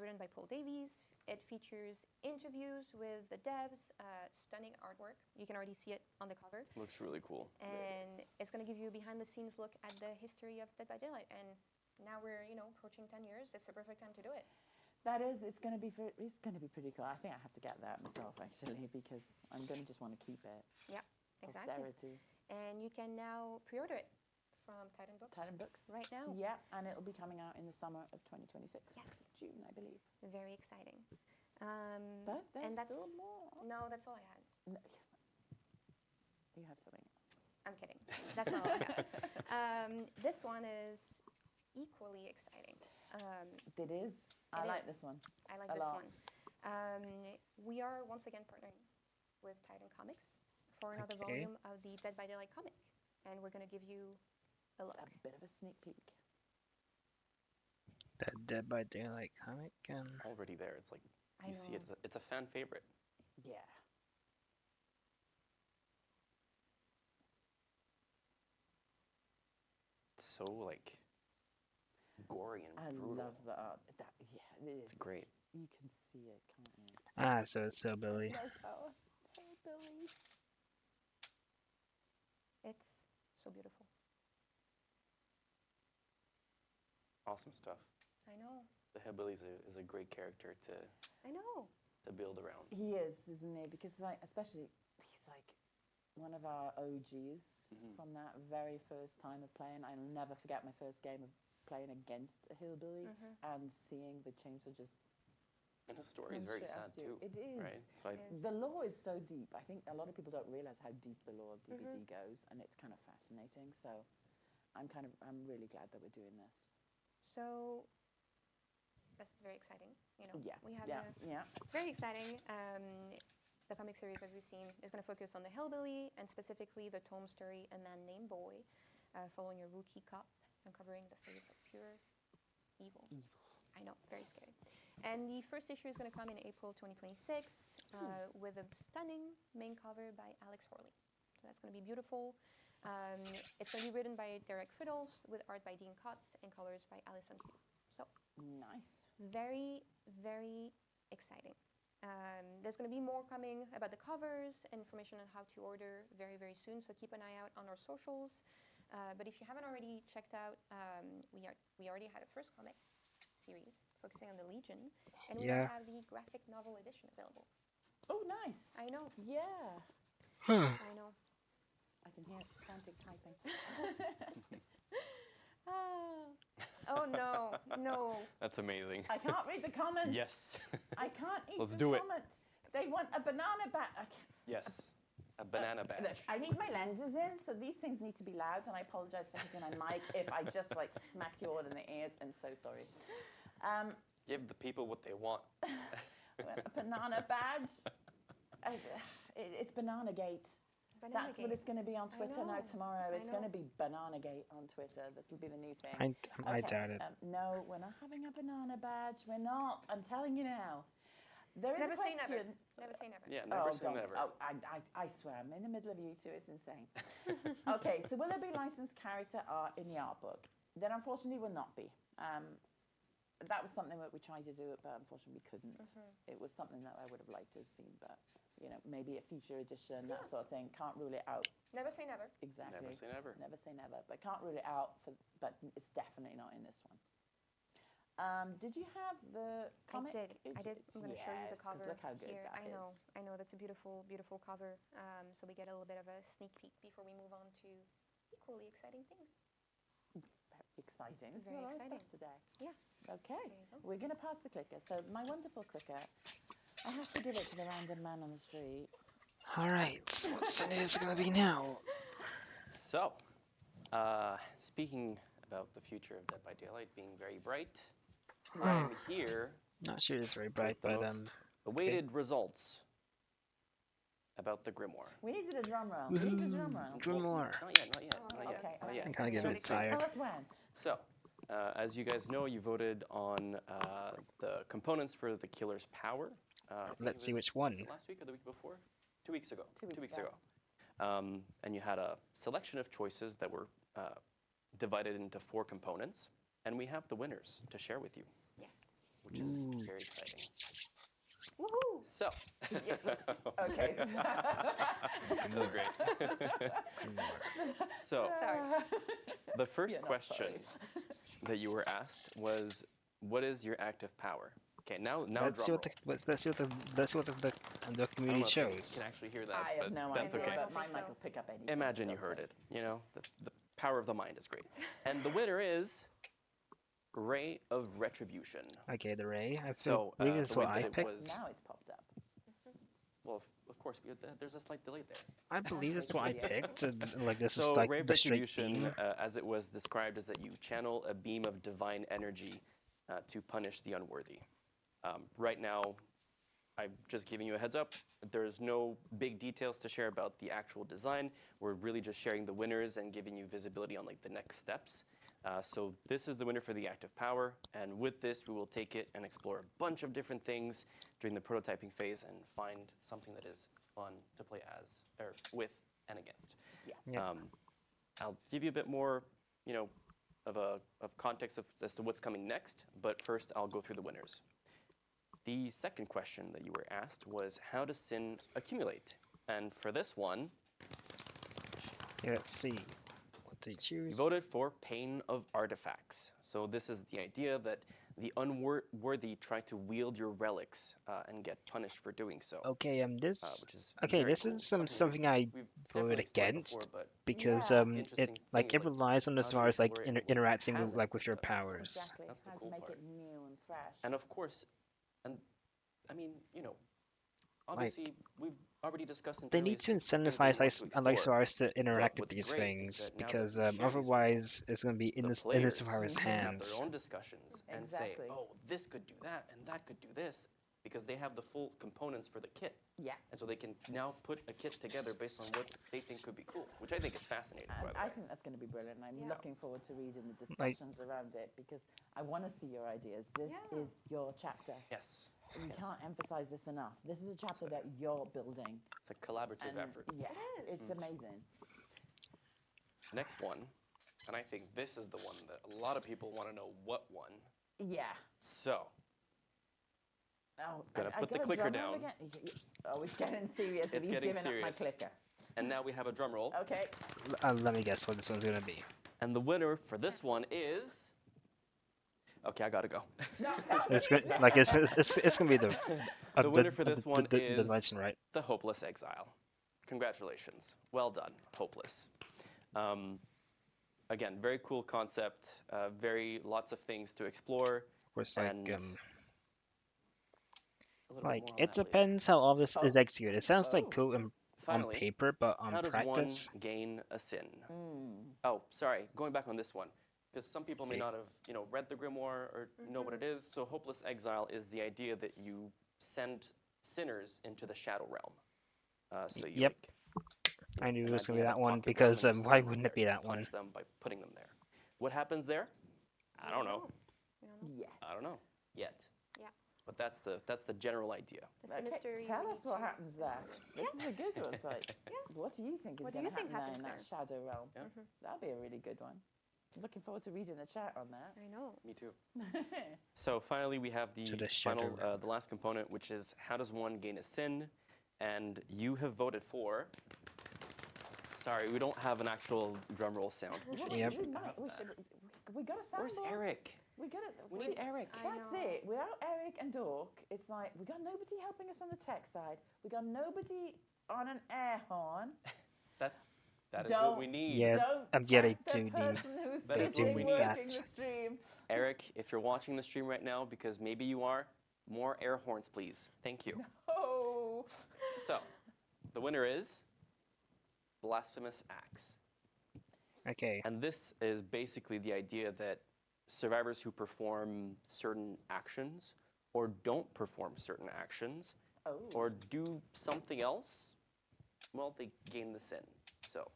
[SPEAKER 4] written by Paul Davies. It features interviews with the devs, stunning artwork. You can already see it on the cover.
[SPEAKER 3] Looks really cool.
[SPEAKER 4] And it's going to give you a behind-the-scenes look at the history of Dead by Daylight. And now we're, approaching 10 years. It's the perfect time to do it.
[SPEAKER 2] That is, it's going to be pretty cool. I think I have to get that myself actually because I'm going to just want to keep it.
[SPEAKER 4] Yeah, exactly.
[SPEAKER 2] Posterity.
[SPEAKER 4] And you can now pre-order it from Titan Books.
[SPEAKER 2] Titan Books.
[SPEAKER 4] Right now.
[SPEAKER 2] Yeah, and it'll be coming out in the summer of 2026.
[SPEAKER 4] Yes.
[SPEAKER 2] June, I believe.
[SPEAKER 4] Very exciting.
[SPEAKER 2] But there's
[SPEAKER 4] and that's
[SPEAKER 2] still more.
[SPEAKER 4] No, that's all I had.
[SPEAKER 2] No, you have something else.
[SPEAKER 4] I'm kidding. That's not all I have. This one is equally exciting.
[SPEAKER 2] It is. I like this one.
[SPEAKER 4] I like
[SPEAKER 2] A
[SPEAKER 4] this
[SPEAKER 2] lot.
[SPEAKER 4] one. We are once again partnering with Titan Comics for another
[SPEAKER 1] Okay.
[SPEAKER 4] volume of the Dead by Daylight comic, and we're going to give you a look.
[SPEAKER 2] A bit of a sneak peek.
[SPEAKER 1] That Dead by Daylight comic.
[SPEAKER 3] Already there. It's like
[SPEAKER 4] I
[SPEAKER 3] you see
[SPEAKER 4] know.
[SPEAKER 3] it. It's a fan favorite.
[SPEAKER 2] Yeah.
[SPEAKER 3] It's so like gory and
[SPEAKER 2] I
[SPEAKER 3] brutal.
[SPEAKER 2] love the art. Yeah, it is.
[SPEAKER 3] It's great.
[SPEAKER 2] You can see it, can't you?
[SPEAKER 1] Ah, so it's Hillbilly.
[SPEAKER 2] There's our Hillbilly.
[SPEAKER 4] It's so beautiful.
[SPEAKER 3] Awesome stuff.
[SPEAKER 4] I know.
[SPEAKER 3] The Hillbilly is a great character
[SPEAKER 4] I know.
[SPEAKER 3] to build around.
[SPEAKER 2] He is, isn't he? Because like, especially he's like one of our OGs from that very first time of playing. I'll never forget my first game of playing against a hillbilly and seeing the chainsaw just.
[SPEAKER 3] And his story is
[SPEAKER 2] come
[SPEAKER 3] very
[SPEAKER 2] straight
[SPEAKER 3] sad
[SPEAKER 2] after you.
[SPEAKER 3] too.
[SPEAKER 2] It is.
[SPEAKER 3] Right. So I,
[SPEAKER 4] It is.
[SPEAKER 2] The lore is so deep. I think a lot of people don't realize how deep the lore of DBD goes, and it's kind of fascinating. So, I'm really glad that we're doing this.
[SPEAKER 4] So that's very exciting.
[SPEAKER 2] Yeah.
[SPEAKER 4] We have
[SPEAKER 2] yeah.
[SPEAKER 4] very exciting. The comic series, as we've seen, is going to focus on the hillbilly and specifically the tome story A Man Named Boy, following a rookie cop uncovering the face of pure evil. I know, very scary. And the first issue is going to come in April 2026 with a stunning main cover by Alex Horley. So that's going to be beautiful. It's going to be written by Derek Fiddles with art by Dean Kotz and colors by Alison Q. So
[SPEAKER 2] Nice.
[SPEAKER 4] very, very exciting. There's going to be more coming about the covers, information on how to order very, very soon. So keep an eye out on our socials. But if you haven't already checked out, we already had a first comic series focusing on the Legion, and we now
[SPEAKER 1] Yeah.
[SPEAKER 4] have the graphic novel edition available.
[SPEAKER 2] Oh, nice.
[SPEAKER 4] I know,
[SPEAKER 2] Yeah.
[SPEAKER 4] I know.
[SPEAKER 2] I can hear frantic typing.
[SPEAKER 4] Oh no, no.
[SPEAKER 3] that's amazing.
[SPEAKER 2] I can't read the comments.
[SPEAKER 3] Yes.
[SPEAKER 2] I can't eat
[SPEAKER 3] Let's
[SPEAKER 2] the
[SPEAKER 3] do it.
[SPEAKER 2] comments. They want a banana back.
[SPEAKER 3] Yes. A banana badge.
[SPEAKER 2] Look, I need my lenses in, so these things need to be loud, and I apologize for hitting my mic if I just like smacked you all in the ears. I'm so sorry.
[SPEAKER 3] Give the people what they want.
[SPEAKER 2] A banana badge. I- it's Banana Gate.
[SPEAKER 4] Banana
[SPEAKER 2] That's what
[SPEAKER 4] Gate.
[SPEAKER 2] it's going to be on Twitter now
[SPEAKER 4] know,
[SPEAKER 2] tomorrow.
[SPEAKER 4] I
[SPEAKER 2] It's going to
[SPEAKER 4] know.
[SPEAKER 2] be Banana Gate on Twitter. This will be the new thing.
[SPEAKER 1] I doubt it.
[SPEAKER 2] No, we're not having a banana badge. We're not. I'm telling you now. There is
[SPEAKER 4] Never
[SPEAKER 2] a
[SPEAKER 4] say
[SPEAKER 2] question.
[SPEAKER 4] never. Never say never.
[SPEAKER 3] Yeah, never say
[SPEAKER 2] don't.
[SPEAKER 3] never.
[SPEAKER 2] Oh, I swear, I'm in the middle of you two. It's insane. Okay, so will there be licensed character art in the art book? Then unfortunately will not be. That was something that we tried to do, but unfortunately we couldn't. It was something that I would have liked to have seen, but maybe a future edition, that sort of thing. Can't rule it out
[SPEAKER 4] Never say never.
[SPEAKER 2] exactly.
[SPEAKER 3] Never say never.
[SPEAKER 2] Never say never, but can't rule it out. But it's definitely not in this one. Did you have the comic?
[SPEAKER 4] I did. I'm going to show you the
[SPEAKER 2] Yes, 'cause
[SPEAKER 4] cover
[SPEAKER 2] look how good
[SPEAKER 4] here.
[SPEAKER 2] that
[SPEAKER 4] I know.
[SPEAKER 2] is.
[SPEAKER 4] I know. That's a beautiful, beautiful cover. So we get a little bit of a sneak peek before we move on to equally exciting things.
[SPEAKER 2] Very exciting. This
[SPEAKER 4] Very
[SPEAKER 2] is a lot
[SPEAKER 4] exciting.
[SPEAKER 2] of stuff today.
[SPEAKER 4] Yeah.
[SPEAKER 2] Okay,
[SPEAKER 4] There you go.
[SPEAKER 2] we're going to pass the clicker. So my wonderful clicker, I have to give it to the random man on the street.
[SPEAKER 1] All right, what's the news gonna be now?
[SPEAKER 3] So, speaking about the future of Dead by Daylight being very bright, I'm here
[SPEAKER 1] Not sure it's very bright,
[SPEAKER 3] with the
[SPEAKER 1] but
[SPEAKER 3] most awaited results about the Grimoire.
[SPEAKER 2] We needed a drum roll. We need a drum roll.
[SPEAKER 1] Grimoire.
[SPEAKER 3] Not yet, not yet, not
[SPEAKER 4] Okay.
[SPEAKER 3] yet, not yet.
[SPEAKER 1] I'm kind of getting a bit
[SPEAKER 3] So-
[SPEAKER 1] tired.
[SPEAKER 2] Tell us when.
[SPEAKER 3] So, as you guys know, you voted on the components for the Killer's Power. I think
[SPEAKER 1] Let's
[SPEAKER 3] it
[SPEAKER 1] see
[SPEAKER 3] was-
[SPEAKER 1] which one.
[SPEAKER 3] was it last week or the week before? 2 weeks ago.
[SPEAKER 2] 2 weeks
[SPEAKER 3] 2 weeks
[SPEAKER 2] ago.
[SPEAKER 3] ago. And you had a selection of choices that were divided into 4 components, and we have the winners to share with you,
[SPEAKER 4] Yes.
[SPEAKER 3] which is very exciting.
[SPEAKER 2] Woohoo!
[SPEAKER 3] So,
[SPEAKER 2] Okay.
[SPEAKER 3] That's great. So,
[SPEAKER 4] Sorry.
[SPEAKER 3] the first
[SPEAKER 2] Yeah, no,
[SPEAKER 3] question
[SPEAKER 2] sorry.
[SPEAKER 3] that you were asked was, "What is your active power?" Okay, now
[SPEAKER 1] Let's see
[SPEAKER 3] drum
[SPEAKER 1] what
[SPEAKER 3] roll.
[SPEAKER 1] let's see what the
[SPEAKER 3] I don't
[SPEAKER 1] community
[SPEAKER 3] know if
[SPEAKER 1] shows.
[SPEAKER 3] you can actually hear that,
[SPEAKER 2] I
[SPEAKER 3] but
[SPEAKER 2] have no
[SPEAKER 3] that's
[SPEAKER 2] idea,
[SPEAKER 3] okay.
[SPEAKER 2] but my
[SPEAKER 4] think
[SPEAKER 2] mic
[SPEAKER 4] so.
[SPEAKER 2] will pick up anything.
[SPEAKER 3] Imagine
[SPEAKER 2] for
[SPEAKER 3] you heard
[SPEAKER 2] God's
[SPEAKER 3] it. The power of the mind is great. And the winner is Ray of Retribution.
[SPEAKER 1] Okay, the Ray. I
[SPEAKER 3] So,
[SPEAKER 1] believe
[SPEAKER 3] the
[SPEAKER 1] that's
[SPEAKER 3] way
[SPEAKER 1] what
[SPEAKER 3] that
[SPEAKER 1] I
[SPEAKER 3] it
[SPEAKER 1] picked.
[SPEAKER 3] was-
[SPEAKER 2] sake. Now it's popped up.
[SPEAKER 3] Well, of course, there's a slight delay there.
[SPEAKER 1] I believe that's what I
[SPEAKER 2] Yeah.
[SPEAKER 1] picked. Like this
[SPEAKER 3] So,
[SPEAKER 1] is like
[SPEAKER 3] Ray of
[SPEAKER 1] the straight
[SPEAKER 3] Retribution,
[SPEAKER 1] beam.
[SPEAKER 3] as it was described, is that you channel a beam of divine energy to punish the unworthy. Right now, I'm just giving you a heads up. There's no big details to share about the actual design. We're really just sharing the winners and giving you visibility on like the next steps. So this is the winner for the active power, and with this, we will take it and explore a bunch of different things during the prototyping phase and find something that is fun to play as, or with and against.
[SPEAKER 1] Yeah.
[SPEAKER 3] I'll give you a bit more, of context as to what's coming next, but first I'll go through the winners. The second question that you were asked was, how does sin accumulate? And for this one,
[SPEAKER 1] Yeah, let's see what they
[SPEAKER 3] you
[SPEAKER 1] choose.
[SPEAKER 3] voted for Pain of Artifacts. So this is the idea that the unworthy try to wield your relics and get punished for doing so.
[SPEAKER 1] Okay, this
[SPEAKER 3] Which is
[SPEAKER 1] okay,
[SPEAKER 3] very
[SPEAKER 1] this
[SPEAKER 3] cool.
[SPEAKER 1] is
[SPEAKER 3] Something
[SPEAKER 1] something I
[SPEAKER 3] we've
[SPEAKER 1] voted
[SPEAKER 3] definitely explored
[SPEAKER 1] against
[SPEAKER 3] before, but
[SPEAKER 1] because
[SPEAKER 2] Yeah.
[SPEAKER 1] it
[SPEAKER 3] Interesting
[SPEAKER 1] like
[SPEAKER 3] things
[SPEAKER 1] it
[SPEAKER 3] like
[SPEAKER 1] relies on as
[SPEAKER 3] how do
[SPEAKER 1] far
[SPEAKER 3] you
[SPEAKER 1] as like
[SPEAKER 3] explore it and what
[SPEAKER 1] interacting
[SPEAKER 3] has
[SPEAKER 1] with
[SPEAKER 3] it,
[SPEAKER 1] like with your
[SPEAKER 3] but-
[SPEAKER 1] powers.
[SPEAKER 2] Exactly.
[SPEAKER 3] That's the
[SPEAKER 2] How
[SPEAKER 3] cool
[SPEAKER 2] to make
[SPEAKER 3] part.
[SPEAKER 2] it new and fresh.
[SPEAKER 3] And of course, obviously we've already discussed in
[SPEAKER 1] They need
[SPEAKER 3] previous
[SPEAKER 1] to
[SPEAKER 3] things that we
[SPEAKER 1] incentivize
[SPEAKER 3] want to explore.
[SPEAKER 1] Alexars to interact with
[SPEAKER 3] what's
[SPEAKER 1] these
[SPEAKER 3] great is
[SPEAKER 1] things
[SPEAKER 3] that now that
[SPEAKER 1] because
[SPEAKER 3] we share these
[SPEAKER 1] otherwise it's going to be in
[SPEAKER 3] The
[SPEAKER 1] this
[SPEAKER 3] players
[SPEAKER 1] Alexar's
[SPEAKER 3] can have
[SPEAKER 1] hands.
[SPEAKER 3] their own discussions and
[SPEAKER 2] Exactly.
[SPEAKER 3] say, oh, this could do that and that could do this, because they have the full components for the kit.
[SPEAKER 2] Yeah.
[SPEAKER 3] And so they can now put a kit together based on what they think could be cool, which I think is fascinating, by
[SPEAKER 2] And
[SPEAKER 3] the
[SPEAKER 2] I
[SPEAKER 3] way.
[SPEAKER 2] think that's going to be brilliant. I'm
[SPEAKER 4] Yeah.
[SPEAKER 2] looking forward to reading the discussions around it because I want to see your ideas. This
[SPEAKER 4] Yeah.
[SPEAKER 2] is your chapter.
[SPEAKER 3] Yes.
[SPEAKER 2] We
[SPEAKER 3] Yes.
[SPEAKER 2] can't emphasize this enough. This is a chapter that you're building.
[SPEAKER 3] It's a collaborative
[SPEAKER 2] And
[SPEAKER 3] effort.
[SPEAKER 2] yeah,
[SPEAKER 4] It is.
[SPEAKER 2] it's amazing.
[SPEAKER 3] Next one, and I think this is the one that a lot of people want to know what one.
[SPEAKER 2] Yeah.
[SPEAKER 3] So,
[SPEAKER 2] Oh,
[SPEAKER 3] Gotta
[SPEAKER 2] I
[SPEAKER 3] put the
[SPEAKER 2] got a
[SPEAKER 3] clicker
[SPEAKER 2] drum roll
[SPEAKER 3] down.
[SPEAKER 2] again? Oh, he's getting serious if
[SPEAKER 3] It's
[SPEAKER 2] he's
[SPEAKER 3] getting
[SPEAKER 2] giving up my
[SPEAKER 3] serious.
[SPEAKER 2] clicker.
[SPEAKER 3] and now we have a drum roll.
[SPEAKER 2] Okay.
[SPEAKER 1] Let me guess what this one's going to be.
[SPEAKER 3] And the winner for this one is. Okay, I gotta go.
[SPEAKER 2] No,
[SPEAKER 1] It's like it's going to be the
[SPEAKER 3] The winner for this one
[SPEAKER 1] the
[SPEAKER 3] is
[SPEAKER 1] legend, right?
[SPEAKER 3] The Hopeless Exile. Congratulations. Well done, Hopeless. Again, very cool concept. Lots of things to explore.
[SPEAKER 1] Of course, like
[SPEAKER 3] And a little bit
[SPEAKER 1] like
[SPEAKER 3] more on
[SPEAKER 1] it
[SPEAKER 3] that later.
[SPEAKER 1] depends how all this is executed. It sounds like
[SPEAKER 2] Oh.
[SPEAKER 1] cool on
[SPEAKER 3] Finally,
[SPEAKER 1] paper, but on
[SPEAKER 3] how does
[SPEAKER 1] practice,
[SPEAKER 3] one gain a sin?
[SPEAKER 2] Mm.
[SPEAKER 3] Oh, sorry. Going back on this one. because some people may not have, read the grimoire or know what it is. So Hopeless Exile is the idea that you send sinners into the Shadow Realm. So you
[SPEAKER 1] Yep.
[SPEAKER 3] like,
[SPEAKER 1] I knew it
[SPEAKER 3] an
[SPEAKER 1] was going to be
[SPEAKER 3] idea of
[SPEAKER 1] that
[SPEAKER 3] a
[SPEAKER 1] one
[SPEAKER 3] pocket realm,
[SPEAKER 1] because
[SPEAKER 3] and you
[SPEAKER 1] why
[SPEAKER 3] send them
[SPEAKER 1] wouldn't it
[SPEAKER 3] there.
[SPEAKER 1] be that
[SPEAKER 3] You
[SPEAKER 1] one?
[SPEAKER 3] punish them by putting them there. What happens there? I don't know.
[SPEAKER 4] We don't know.
[SPEAKER 2] Yeah.
[SPEAKER 3] I don't know yet.
[SPEAKER 4] Yeah.
[SPEAKER 3] But that's the general idea.
[SPEAKER 4] That's the mystery.
[SPEAKER 2] Tell
[SPEAKER 4] we
[SPEAKER 2] us
[SPEAKER 4] need
[SPEAKER 2] what
[SPEAKER 4] to-
[SPEAKER 2] happens there. This is a good one. It's like, what do you think is
[SPEAKER 4] What do
[SPEAKER 2] going
[SPEAKER 4] you
[SPEAKER 2] to
[SPEAKER 4] think
[SPEAKER 2] happen there in
[SPEAKER 4] happens
[SPEAKER 2] that shadow realm?
[SPEAKER 3] Yeah.
[SPEAKER 2] That'll be a really good one. Looking forward to reading the chat on that.
[SPEAKER 4] I know.
[SPEAKER 3] Me too. So finally, we have the
[SPEAKER 1] To the
[SPEAKER 3] final,
[SPEAKER 1] shadow.
[SPEAKER 3] the last component, which is how does one gain a sin? And you have voted for. Sorry, we don't have an actual drum roll sound. We should,
[SPEAKER 1] Yep.
[SPEAKER 3] we should
[SPEAKER 2] We
[SPEAKER 3] have
[SPEAKER 2] might. We
[SPEAKER 3] that.
[SPEAKER 2] should. We got a soundboard.
[SPEAKER 3] Where's Eric?
[SPEAKER 2] We got it.
[SPEAKER 3] We need Eric.
[SPEAKER 4] I
[SPEAKER 2] That's
[SPEAKER 4] know.
[SPEAKER 2] it. Without Eric and Dork, it's like we got nobody helping us on the tech side. We got nobody on an air horn.
[SPEAKER 3] That is what we need.
[SPEAKER 1] Yeah,
[SPEAKER 2] Don't
[SPEAKER 1] I'm getting
[SPEAKER 2] tempt the
[SPEAKER 1] too deep.
[SPEAKER 2] person who's
[SPEAKER 3] That is what
[SPEAKER 2] sitting
[SPEAKER 3] we need.
[SPEAKER 2] working the stream.
[SPEAKER 3] Eric, if you're watching the stream right now, because maybe you are, more air horns, please. Thank you.
[SPEAKER 2] Oh.
[SPEAKER 3] So, the winner is Blasphemous Axe.
[SPEAKER 1] Okay.
[SPEAKER 3] And this is basically the idea that survivors who perform certain actions or don't perform certain actions
[SPEAKER 2] Oh.
[SPEAKER 3] or do something else, well, they gain the sin. So,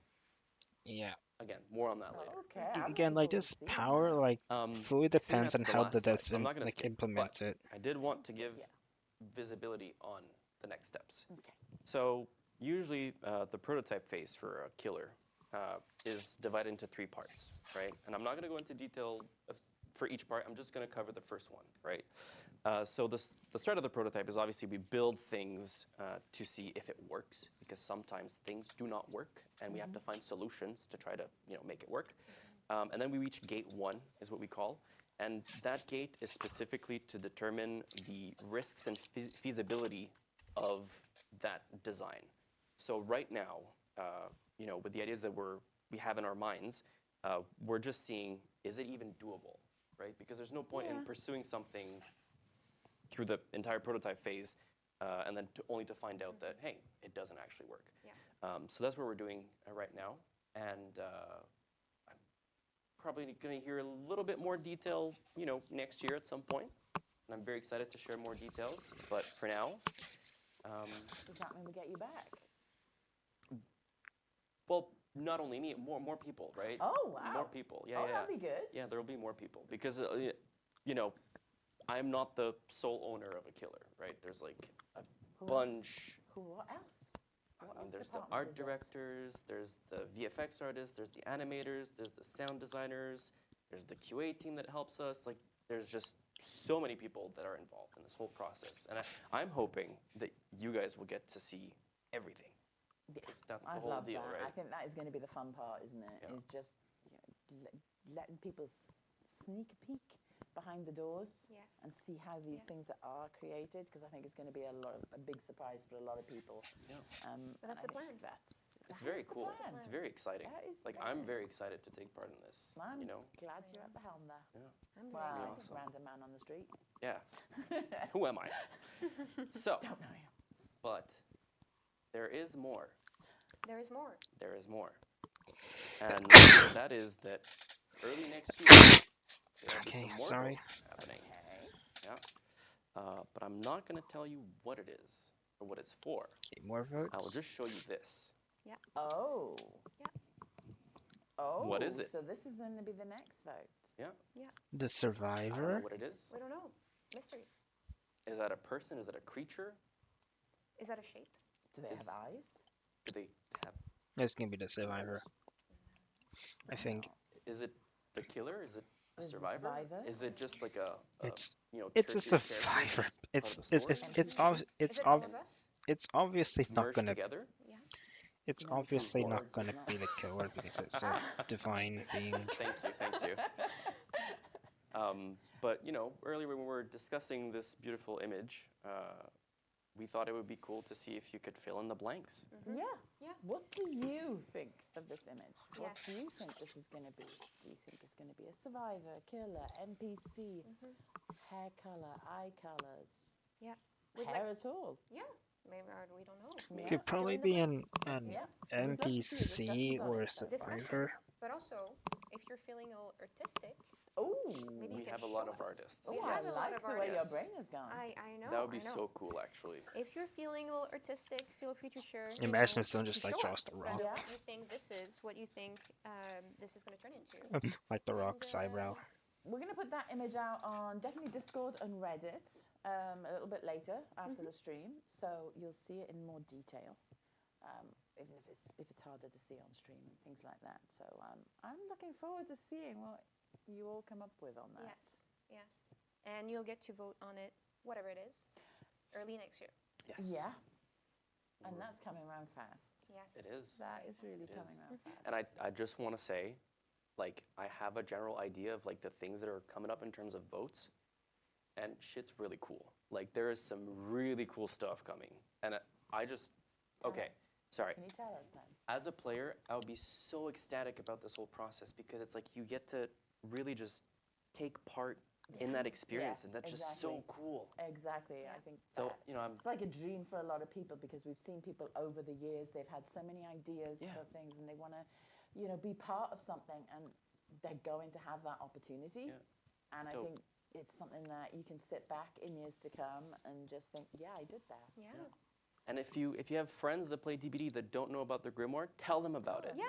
[SPEAKER 1] Yeah.
[SPEAKER 3] again, more on that later.
[SPEAKER 2] Okay. I'm
[SPEAKER 1] Again,
[SPEAKER 2] looking
[SPEAKER 1] like
[SPEAKER 2] forward to
[SPEAKER 1] this
[SPEAKER 2] seeing
[SPEAKER 1] power,
[SPEAKER 2] that.
[SPEAKER 1] like fully depends on
[SPEAKER 3] that's the
[SPEAKER 1] how
[SPEAKER 3] last
[SPEAKER 1] the
[SPEAKER 3] slide,
[SPEAKER 1] devs
[SPEAKER 3] so I'm not gonna skip,
[SPEAKER 1] implement
[SPEAKER 3] but
[SPEAKER 1] it.
[SPEAKER 3] I did want to give
[SPEAKER 2] Yeah.
[SPEAKER 3] visibility on the next steps.
[SPEAKER 2] Okay.
[SPEAKER 3] So usually the prototype phase for a killer is divided into 3 parts, right? And I'm not going to go into detail for each part. I'm just going to cover the first one, right? So the start of the prototype is obviously we build things to see if it works, because sometimes things do not work, and we have to find solutions to try to make it work. And then we reach gate 1, is what we call. And that gate is specifically to determine the risks and feasibility of that design. So right now, with the ideas that we have in our minds, we're just seeing, is it even doable, right? Because there's no point in pursuing something through the entire prototype phase and then only to find out that, hey, it doesn't actually work.
[SPEAKER 4] Yeah.
[SPEAKER 3] So that's what we're doing right now. And I'm probably going to hear a little bit more detail, next year at some point. And I'm very excited to share more details. But for now,
[SPEAKER 2] Does that mean we get you back?
[SPEAKER 3] well, not only me, more people, right?
[SPEAKER 2] Oh, wow.
[SPEAKER 3] More people. Yeah,
[SPEAKER 2] Oh,
[SPEAKER 3] yeah.
[SPEAKER 2] that'll be good.
[SPEAKER 3] Yeah, there will be more people because, I'm not the sole owner of a killer, right? There's like a
[SPEAKER 2] Who
[SPEAKER 3] bunch.
[SPEAKER 2] What else? What else
[SPEAKER 3] There's the
[SPEAKER 2] department
[SPEAKER 3] art
[SPEAKER 2] is it?
[SPEAKER 3] directors, there's the VFX artists, there's the animators, there's the sound designers, there's the QA team that helps us. Like, there's just so many people that are involved in this whole process. And I'm hoping that you guys will get to see everything.
[SPEAKER 2] Yeah,
[SPEAKER 3] 'Cause that's the
[SPEAKER 2] I
[SPEAKER 3] whole
[SPEAKER 2] love
[SPEAKER 3] deal,
[SPEAKER 2] that. I
[SPEAKER 3] right?
[SPEAKER 2] think that is going to be the fun part, isn't it?
[SPEAKER 3] Yeah.
[SPEAKER 2] Is just letting people sneak a peek behind the doors
[SPEAKER 4] Yes.
[SPEAKER 2] and see how these
[SPEAKER 4] Yes.
[SPEAKER 2] things are created, because I think it's going to be a big surprise for a lot of people.
[SPEAKER 3] Yeah.
[SPEAKER 4] But that's
[SPEAKER 2] and
[SPEAKER 4] the
[SPEAKER 2] I think
[SPEAKER 4] plan.
[SPEAKER 3] It's very
[SPEAKER 2] the
[SPEAKER 3] cool.
[SPEAKER 2] plan.
[SPEAKER 3] It's very exciting.
[SPEAKER 2] That is the
[SPEAKER 3] Like, I'm
[SPEAKER 2] plan.
[SPEAKER 3] very excited to take part in this.
[SPEAKER 2] I'm
[SPEAKER 3] You know?
[SPEAKER 2] glad you're at the helm there.
[SPEAKER 4] I'm very
[SPEAKER 2] Wow,
[SPEAKER 4] excited.
[SPEAKER 2] random man on the street.
[SPEAKER 3] Yeah. Who am I? So,
[SPEAKER 2] Don't know you.
[SPEAKER 3] but there is more.
[SPEAKER 4] There is more.
[SPEAKER 3] There is more. And that is that early next year, there will be
[SPEAKER 1] Okay,
[SPEAKER 3] some more
[SPEAKER 1] sorry.
[SPEAKER 3] votes happening.
[SPEAKER 2] Okay.
[SPEAKER 3] Yeah. But I'm not going to tell you what it is or what it's for.
[SPEAKER 1] Okay, more votes.
[SPEAKER 3] I will just show you this.
[SPEAKER 2] Oh.
[SPEAKER 4] Yeah.
[SPEAKER 2] Oh.
[SPEAKER 3] What is it?
[SPEAKER 2] So this is going to be the next vote.
[SPEAKER 3] Yeah.
[SPEAKER 1] The
[SPEAKER 3] I don't know
[SPEAKER 1] survivor.
[SPEAKER 3] what it is.
[SPEAKER 4] We don't know. Mystery.
[SPEAKER 3] Is that a person? Is that a creature?
[SPEAKER 4] Is that a shape?
[SPEAKER 2] Do they have
[SPEAKER 3] Is-
[SPEAKER 2] eyes?
[SPEAKER 3] Do they have?
[SPEAKER 1] It's gonna be the survivor. I think
[SPEAKER 3] Is it the killer? Is it a
[SPEAKER 2] Is the
[SPEAKER 3] survivor?
[SPEAKER 2] survivor?
[SPEAKER 3] Is it just like a
[SPEAKER 1] it's a
[SPEAKER 3] tertiary character
[SPEAKER 1] survivor.
[SPEAKER 3] that's
[SPEAKER 1] It's
[SPEAKER 3] part of the
[SPEAKER 1] it's
[SPEAKER 3] story?
[SPEAKER 1] it's obvi- it's
[SPEAKER 4] Is it all
[SPEAKER 1] ob-
[SPEAKER 4] of us?
[SPEAKER 1] it's obviously not
[SPEAKER 3] Merged
[SPEAKER 1] gonna
[SPEAKER 3] together?
[SPEAKER 4] Yeah.
[SPEAKER 1] it's
[SPEAKER 2] No, it's
[SPEAKER 1] obviously
[SPEAKER 2] not.
[SPEAKER 1] not
[SPEAKER 2] It's
[SPEAKER 1] gonna
[SPEAKER 2] not.
[SPEAKER 1] be the killer because it's a divine being.
[SPEAKER 3] Thank you. But earlier when we were discussing this beautiful image, we thought it would be cool to see if you could fill in the blanks.
[SPEAKER 2] Yeah.
[SPEAKER 4] Yeah.
[SPEAKER 2] What do you think of this image? What
[SPEAKER 4] Yes.
[SPEAKER 2] do you think this is going to be? Do you think it's going to be a survivor, killer, NPC, hair color, eye colors,
[SPEAKER 4] Yeah. With
[SPEAKER 2] hair
[SPEAKER 4] like,
[SPEAKER 2] at all?
[SPEAKER 4] yeah. Maybe we don't know.
[SPEAKER 2] Yeah.
[SPEAKER 1] Could probably
[SPEAKER 4] Fill in the
[SPEAKER 1] be an
[SPEAKER 2] Yeah. We'd love to see the
[SPEAKER 1] NPC
[SPEAKER 2] discussions on
[SPEAKER 1] or a
[SPEAKER 2] it, but-
[SPEAKER 1] survivor.
[SPEAKER 4] But also, if you're feeling a little artistic,
[SPEAKER 2] Oh,
[SPEAKER 4] maybe
[SPEAKER 3] We
[SPEAKER 4] you can
[SPEAKER 3] have a lot
[SPEAKER 4] show
[SPEAKER 3] of
[SPEAKER 4] us.
[SPEAKER 3] artists.
[SPEAKER 4] We
[SPEAKER 2] oh,
[SPEAKER 4] have
[SPEAKER 2] I
[SPEAKER 4] a lot
[SPEAKER 2] like
[SPEAKER 4] of
[SPEAKER 2] the way your
[SPEAKER 4] artists.
[SPEAKER 2] brain has gone.
[SPEAKER 4] I know.
[SPEAKER 3] That would be
[SPEAKER 4] I know.
[SPEAKER 3] so cool, actually.
[SPEAKER 4] If you're feeling a little artistic, feel free to share.
[SPEAKER 1] Imagine if someone
[SPEAKER 4] to
[SPEAKER 1] just like
[SPEAKER 4] show
[SPEAKER 1] draws
[SPEAKER 4] us
[SPEAKER 1] the
[SPEAKER 4] rather
[SPEAKER 1] rock.
[SPEAKER 2] Yeah.
[SPEAKER 4] what you think this is, what you think this is going to turn into.
[SPEAKER 1] Like the rock's
[SPEAKER 4] And,
[SPEAKER 1] eyebrow.
[SPEAKER 2] We're going to put that image out on definitely Discord and Reddit a little bit later after the stream, so you'll see it in more detail, even if it's harder to see on stream and things like that. So I'm looking forward to seeing what you all come up with on that.
[SPEAKER 4] Yes, yes. And you'll get to vote on it, whatever it is, early next year.
[SPEAKER 3] Yes.
[SPEAKER 2] Yeah, and that's coming around fast.
[SPEAKER 4] Yes.
[SPEAKER 3] It is.
[SPEAKER 2] That is really
[SPEAKER 3] It
[SPEAKER 2] coming
[SPEAKER 3] is.
[SPEAKER 2] around fast.
[SPEAKER 3] And I just want to say, like, I have a general idea of like the things that are coming up in terms of votes, and shit's really cool. Like, there is some really cool stuff coming, and I just,
[SPEAKER 2] Tell
[SPEAKER 3] okay,
[SPEAKER 2] us.
[SPEAKER 3] sorry.
[SPEAKER 2] Can you tell us then?
[SPEAKER 3] As a player, I would be so ecstatic about this whole process because it's like you get to really just take part in that experience, and that's just so
[SPEAKER 2] exactly.
[SPEAKER 3] cool.
[SPEAKER 2] Exactly. I think
[SPEAKER 3] So,
[SPEAKER 2] that
[SPEAKER 3] you know, I'm
[SPEAKER 2] it's like a dream for a lot of people because we've seen people over the years, they've had so many ideas
[SPEAKER 3] Yeah.
[SPEAKER 2] for things and they want to, you know, be part of something and they're going to have that opportunity.
[SPEAKER 3] Yeah.
[SPEAKER 2] And I
[SPEAKER 3] dope.
[SPEAKER 2] think it's something that you can sit back in years to come and just think, yeah, I did that.
[SPEAKER 4] Yeah.
[SPEAKER 3] And if you have friends that play DBD that don't know about the Grimoire, tell them about it.
[SPEAKER 4] Yeah.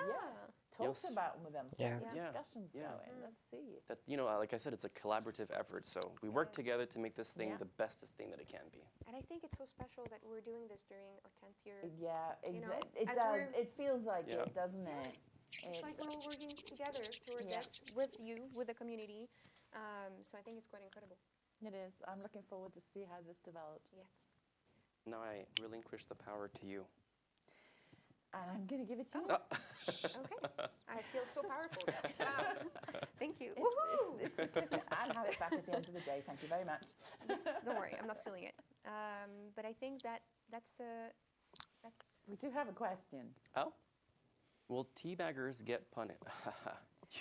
[SPEAKER 2] Talk
[SPEAKER 3] Yes.
[SPEAKER 2] about them with them.
[SPEAKER 1] Yeah.
[SPEAKER 2] Get the
[SPEAKER 3] Yeah.
[SPEAKER 2] discussions
[SPEAKER 3] Yeah.
[SPEAKER 2] going. Let's see.
[SPEAKER 3] That, you know, like I said, it's a collaborative effort. So we work
[SPEAKER 4] Yes.
[SPEAKER 3] together to make this thing
[SPEAKER 2] Yeah.
[SPEAKER 3] the bestest thing that it can be.
[SPEAKER 4] And I think it's so special that we're doing this during our 10th year.
[SPEAKER 2] Yeah,
[SPEAKER 4] You know,
[SPEAKER 2] it
[SPEAKER 4] as
[SPEAKER 2] does.
[SPEAKER 4] we're-
[SPEAKER 2] It feels like
[SPEAKER 3] Yeah.
[SPEAKER 2] it, doesn't it?
[SPEAKER 4] It's like we're all working together toward
[SPEAKER 2] Yeah.
[SPEAKER 4] this with you, with the community. So I think it's quite incredible.
[SPEAKER 2] It is. I'm looking forward to see how this develops.
[SPEAKER 4] Yes.
[SPEAKER 3] Now I relinquish the power to you.
[SPEAKER 2] And I'm going to give it to you.
[SPEAKER 4] Okay. I feel so powerful. Wow. Thank you.
[SPEAKER 2] It's,
[SPEAKER 4] Woohoo!
[SPEAKER 2] I'll have it back at the end of the day. Thank you very much.
[SPEAKER 4] Yes, don't worry, I'm not stealing it. But I think that's
[SPEAKER 2] We do have a question.
[SPEAKER 3] Oh? Will teabaggers get punted?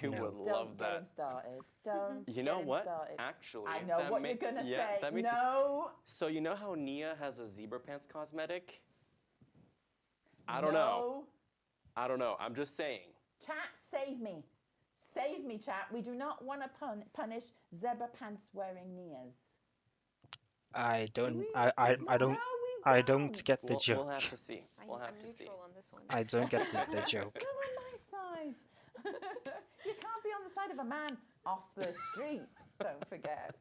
[SPEAKER 3] You
[SPEAKER 1] No.
[SPEAKER 3] would
[SPEAKER 2] Don't
[SPEAKER 3] love
[SPEAKER 2] get him
[SPEAKER 3] that.
[SPEAKER 2] started. Don't
[SPEAKER 3] You
[SPEAKER 2] get
[SPEAKER 3] know
[SPEAKER 2] him
[SPEAKER 3] what?
[SPEAKER 2] started.
[SPEAKER 3] Actually,
[SPEAKER 2] I know
[SPEAKER 3] that
[SPEAKER 2] what
[SPEAKER 3] ma-
[SPEAKER 2] you're going to
[SPEAKER 3] yeah,
[SPEAKER 2] say.
[SPEAKER 3] that makes
[SPEAKER 2] No.
[SPEAKER 3] So you know how Nia has a zebra pants cosmetic? I don't know. I don't know. I'm just saying.
[SPEAKER 2] Chat, save me. Save me, chat. We do not want to punish zebra pants wearing Nias.
[SPEAKER 1] I don't.
[SPEAKER 2] we?
[SPEAKER 1] I don't.
[SPEAKER 2] No, we
[SPEAKER 1] I don't get the
[SPEAKER 3] We'll
[SPEAKER 1] joke.
[SPEAKER 3] have to see. We'll
[SPEAKER 4] I'm
[SPEAKER 3] have to see.
[SPEAKER 4] neutral on this one.
[SPEAKER 1] I don't get the joke.
[SPEAKER 2] Come on my side. You can't be on the side of a man off the street. Don't forget.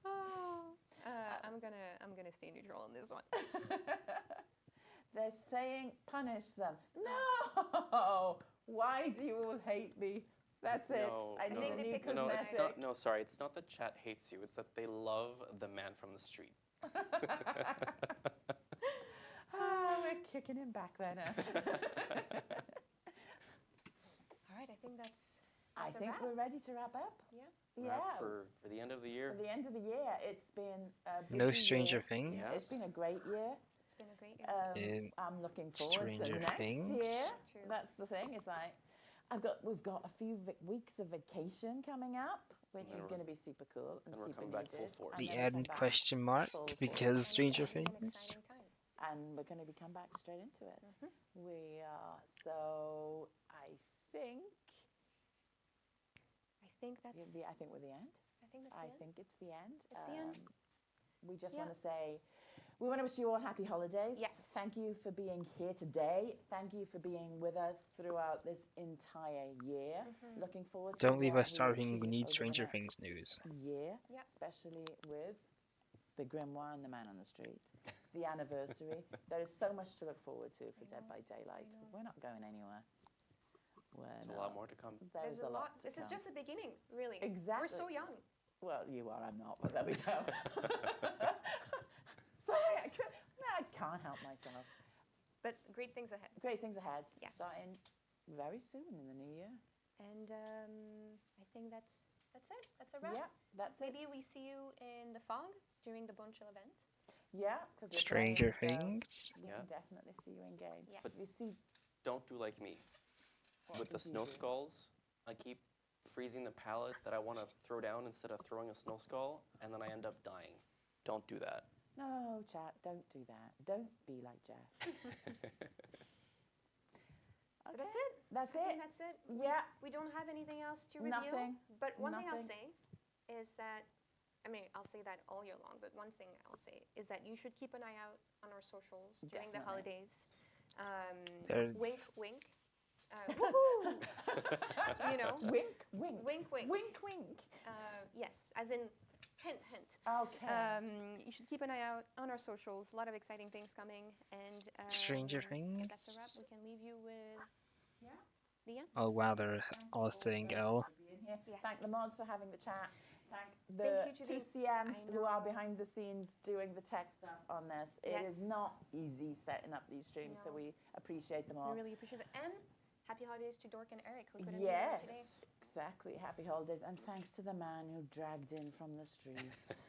[SPEAKER 4] I'm gonna stay neutral on this one.
[SPEAKER 2] They're saying punish them. No! Why do you all hate me? That's it.
[SPEAKER 3] No,
[SPEAKER 2] I need
[SPEAKER 4] think
[SPEAKER 2] a
[SPEAKER 4] they
[SPEAKER 2] new
[SPEAKER 4] picked the
[SPEAKER 3] No,
[SPEAKER 2] cosmetic.
[SPEAKER 3] it's not. No, sorry. It's not that chat hates you. It's that they love the man from the street.
[SPEAKER 2] We're kicking him back there now.
[SPEAKER 4] All right, I think that's
[SPEAKER 2] I
[SPEAKER 4] a
[SPEAKER 2] think
[SPEAKER 4] wrap.
[SPEAKER 2] we're ready to wrap up.
[SPEAKER 4] Yeah.
[SPEAKER 2] Yeah.
[SPEAKER 3] Wrap for the end of the year.
[SPEAKER 2] For the end of the year, it's been a busy
[SPEAKER 1] No Stranger
[SPEAKER 2] year.
[SPEAKER 1] Things.
[SPEAKER 3] Yeah.
[SPEAKER 2] It's been a great year.
[SPEAKER 4] It's been a great year.
[SPEAKER 2] I'm looking forward to
[SPEAKER 1] Stranger
[SPEAKER 2] next
[SPEAKER 1] Things.
[SPEAKER 2] year.
[SPEAKER 4] True.
[SPEAKER 2] That's the thing. It's like we've got a few weeks of vacation coming up, which is going to be super cool and
[SPEAKER 3] and we're
[SPEAKER 2] super
[SPEAKER 3] coming back full
[SPEAKER 2] needed.
[SPEAKER 3] force.
[SPEAKER 2] And
[SPEAKER 1] The
[SPEAKER 2] then we come
[SPEAKER 1] end
[SPEAKER 2] back
[SPEAKER 1] question mark
[SPEAKER 2] full force.
[SPEAKER 1] because
[SPEAKER 4] And
[SPEAKER 1] Stranger
[SPEAKER 4] it's gonna be an
[SPEAKER 1] Things.
[SPEAKER 4] exciting time.
[SPEAKER 2] And we're going to come back straight into it. We are. So I think.
[SPEAKER 4] I think that's.
[SPEAKER 2] I think we're the end.
[SPEAKER 4] I think that's
[SPEAKER 2] I
[SPEAKER 4] the end.
[SPEAKER 2] think it's the end.
[SPEAKER 4] It's the end.
[SPEAKER 2] We just
[SPEAKER 4] Yeah.
[SPEAKER 2] want to say, we want to wish you all happy holidays.
[SPEAKER 4] Yes.
[SPEAKER 2] Thank you for being here today. Thank you for being with us throughout this entire year. Looking forward to
[SPEAKER 1] Don't leave
[SPEAKER 2] what
[SPEAKER 1] us starving. We
[SPEAKER 2] achieve
[SPEAKER 1] need
[SPEAKER 2] over the
[SPEAKER 1] Stranger Things
[SPEAKER 2] next
[SPEAKER 1] news.
[SPEAKER 2] year,
[SPEAKER 4] Yep.
[SPEAKER 2] especially with the Grimoire and the Man on the Street, the anniversary. There is so much to look forward to for Dead by Daylight. We're not going anywhere.
[SPEAKER 3] There's a lot more to come.
[SPEAKER 2] There's a lot to
[SPEAKER 4] This is
[SPEAKER 2] come.
[SPEAKER 4] just the beginning, really.
[SPEAKER 2] Exactly.
[SPEAKER 4] We're so young.
[SPEAKER 2] Well, you are, I'm not, but there we go. Sorry, I can't help myself.
[SPEAKER 4] But great things ahead.
[SPEAKER 2] Great things ahead,
[SPEAKER 4] Yes.
[SPEAKER 2] starting very soon in the new year.
[SPEAKER 4] And I think that's it. That's a wrap.
[SPEAKER 2] Yeah, that's
[SPEAKER 4] Maybe
[SPEAKER 2] it.
[SPEAKER 4] we see you in the fog during the Bonchill event.
[SPEAKER 2] Yeah, because we're
[SPEAKER 1] Stranger
[SPEAKER 2] playing, so
[SPEAKER 1] Things.
[SPEAKER 2] we
[SPEAKER 3] Yeah.
[SPEAKER 2] can definitely see you in game.
[SPEAKER 4] Yes.
[SPEAKER 2] But you see,
[SPEAKER 3] Don't do like me.
[SPEAKER 2] what
[SPEAKER 3] With the
[SPEAKER 2] did you
[SPEAKER 3] snow
[SPEAKER 2] do?
[SPEAKER 3] skulls, I keep freezing the pallet that I want to throw down instead of throwing a snow skull, and then I end up dying. Don't do that.
[SPEAKER 2] No, chat, don't do that. Don't be like Jeff.
[SPEAKER 4] But that's it.
[SPEAKER 2] That's
[SPEAKER 4] I
[SPEAKER 2] it.
[SPEAKER 4] think that's it.
[SPEAKER 2] Yeah.
[SPEAKER 4] We don't have anything else to reveal.
[SPEAKER 2] Nothing.
[SPEAKER 4] But one thing I'll
[SPEAKER 2] Nothing.
[SPEAKER 4] say is that, I mean, I'll say that all year long, but one thing I'll say is that you should keep an eye out on our socials during the
[SPEAKER 2] Definitely.
[SPEAKER 4] holidays.
[SPEAKER 1] There-
[SPEAKER 4] Wink, wink. Woohoo! You know,
[SPEAKER 2] Wink, wink.
[SPEAKER 4] wink, wink.
[SPEAKER 2] Wink, wink.
[SPEAKER 4] Yes, as in hint, hint.
[SPEAKER 2] Okay.
[SPEAKER 4] You should keep an eye out on our socials. A lot of exciting things coming. And
[SPEAKER 1] Stranger
[SPEAKER 4] if
[SPEAKER 1] Things.
[SPEAKER 4] that's a wrap. We can leave you with
[SPEAKER 2] Yeah.
[SPEAKER 4] the end.
[SPEAKER 1] Oh wow, they're
[SPEAKER 2] Thank
[SPEAKER 1] all
[SPEAKER 2] you
[SPEAKER 1] saying
[SPEAKER 2] very
[SPEAKER 1] L.
[SPEAKER 2] much for being here.
[SPEAKER 4] Yes.
[SPEAKER 2] Thank the mods for having the chat. Thank
[SPEAKER 4] Thank
[SPEAKER 2] the
[SPEAKER 4] you to
[SPEAKER 2] two
[SPEAKER 4] the-
[SPEAKER 2] CMs
[SPEAKER 4] I
[SPEAKER 2] who are
[SPEAKER 4] know.
[SPEAKER 2] behind the scenes doing the tech stuff on this. It is
[SPEAKER 4] Yes.
[SPEAKER 2] not easy setting up these streams, so
[SPEAKER 4] No.
[SPEAKER 2] we appreciate them
[SPEAKER 4] We
[SPEAKER 2] all.
[SPEAKER 4] really appreciate it. And happy holidays to Dork and Eric, who couldn't be here today.
[SPEAKER 2] Yes, exactly. Happy holidays. And thanks to the man who dragged in from the streets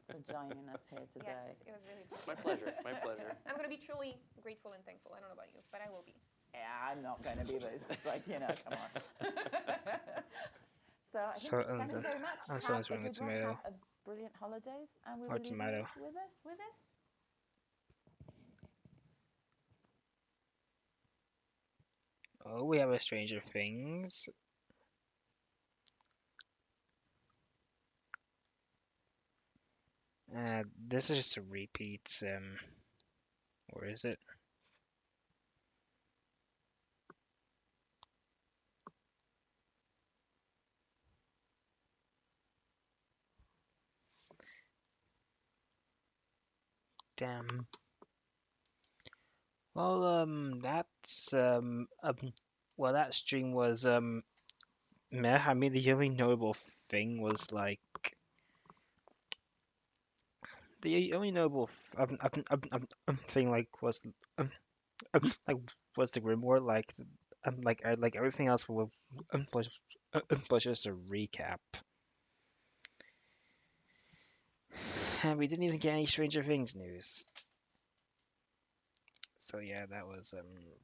[SPEAKER 2] for joining us here today.
[SPEAKER 4] Yes, it was really
[SPEAKER 3] My pleasure. My pleasure.
[SPEAKER 4] I'm going to be truly grateful and thankful. I don't know about you, but I will be.
[SPEAKER 2] Yeah, I'm not going to be, but it's like, come on. So, I think,
[SPEAKER 1] So,
[SPEAKER 2] thank you very much.
[SPEAKER 1] I'm
[SPEAKER 2] Have
[SPEAKER 1] sponsoring
[SPEAKER 2] a
[SPEAKER 1] a
[SPEAKER 2] good one.
[SPEAKER 1] tomato.
[SPEAKER 2] Have a brilliant holidays, and we
[SPEAKER 1] Or
[SPEAKER 2] will leave
[SPEAKER 1] tomato.
[SPEAKER 2] you with this.
[SPEAKER 4] With this,
[SPEAKER 1] Oh, we have a Stranger Things. This is just a repeat. Or is it? Damn. Well, well, that stream was meh. I mean, the only notable thing was like the only notable thing like was the Grimoire like everything else was just a recap, and we didn't even get any Stranger Things news. So yeah, that was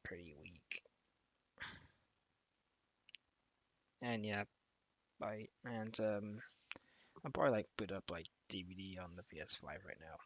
[SPEAKER 1] pretty weak. And yeah, bye. And I'll probably like boot up like DVD on the PS5 right now.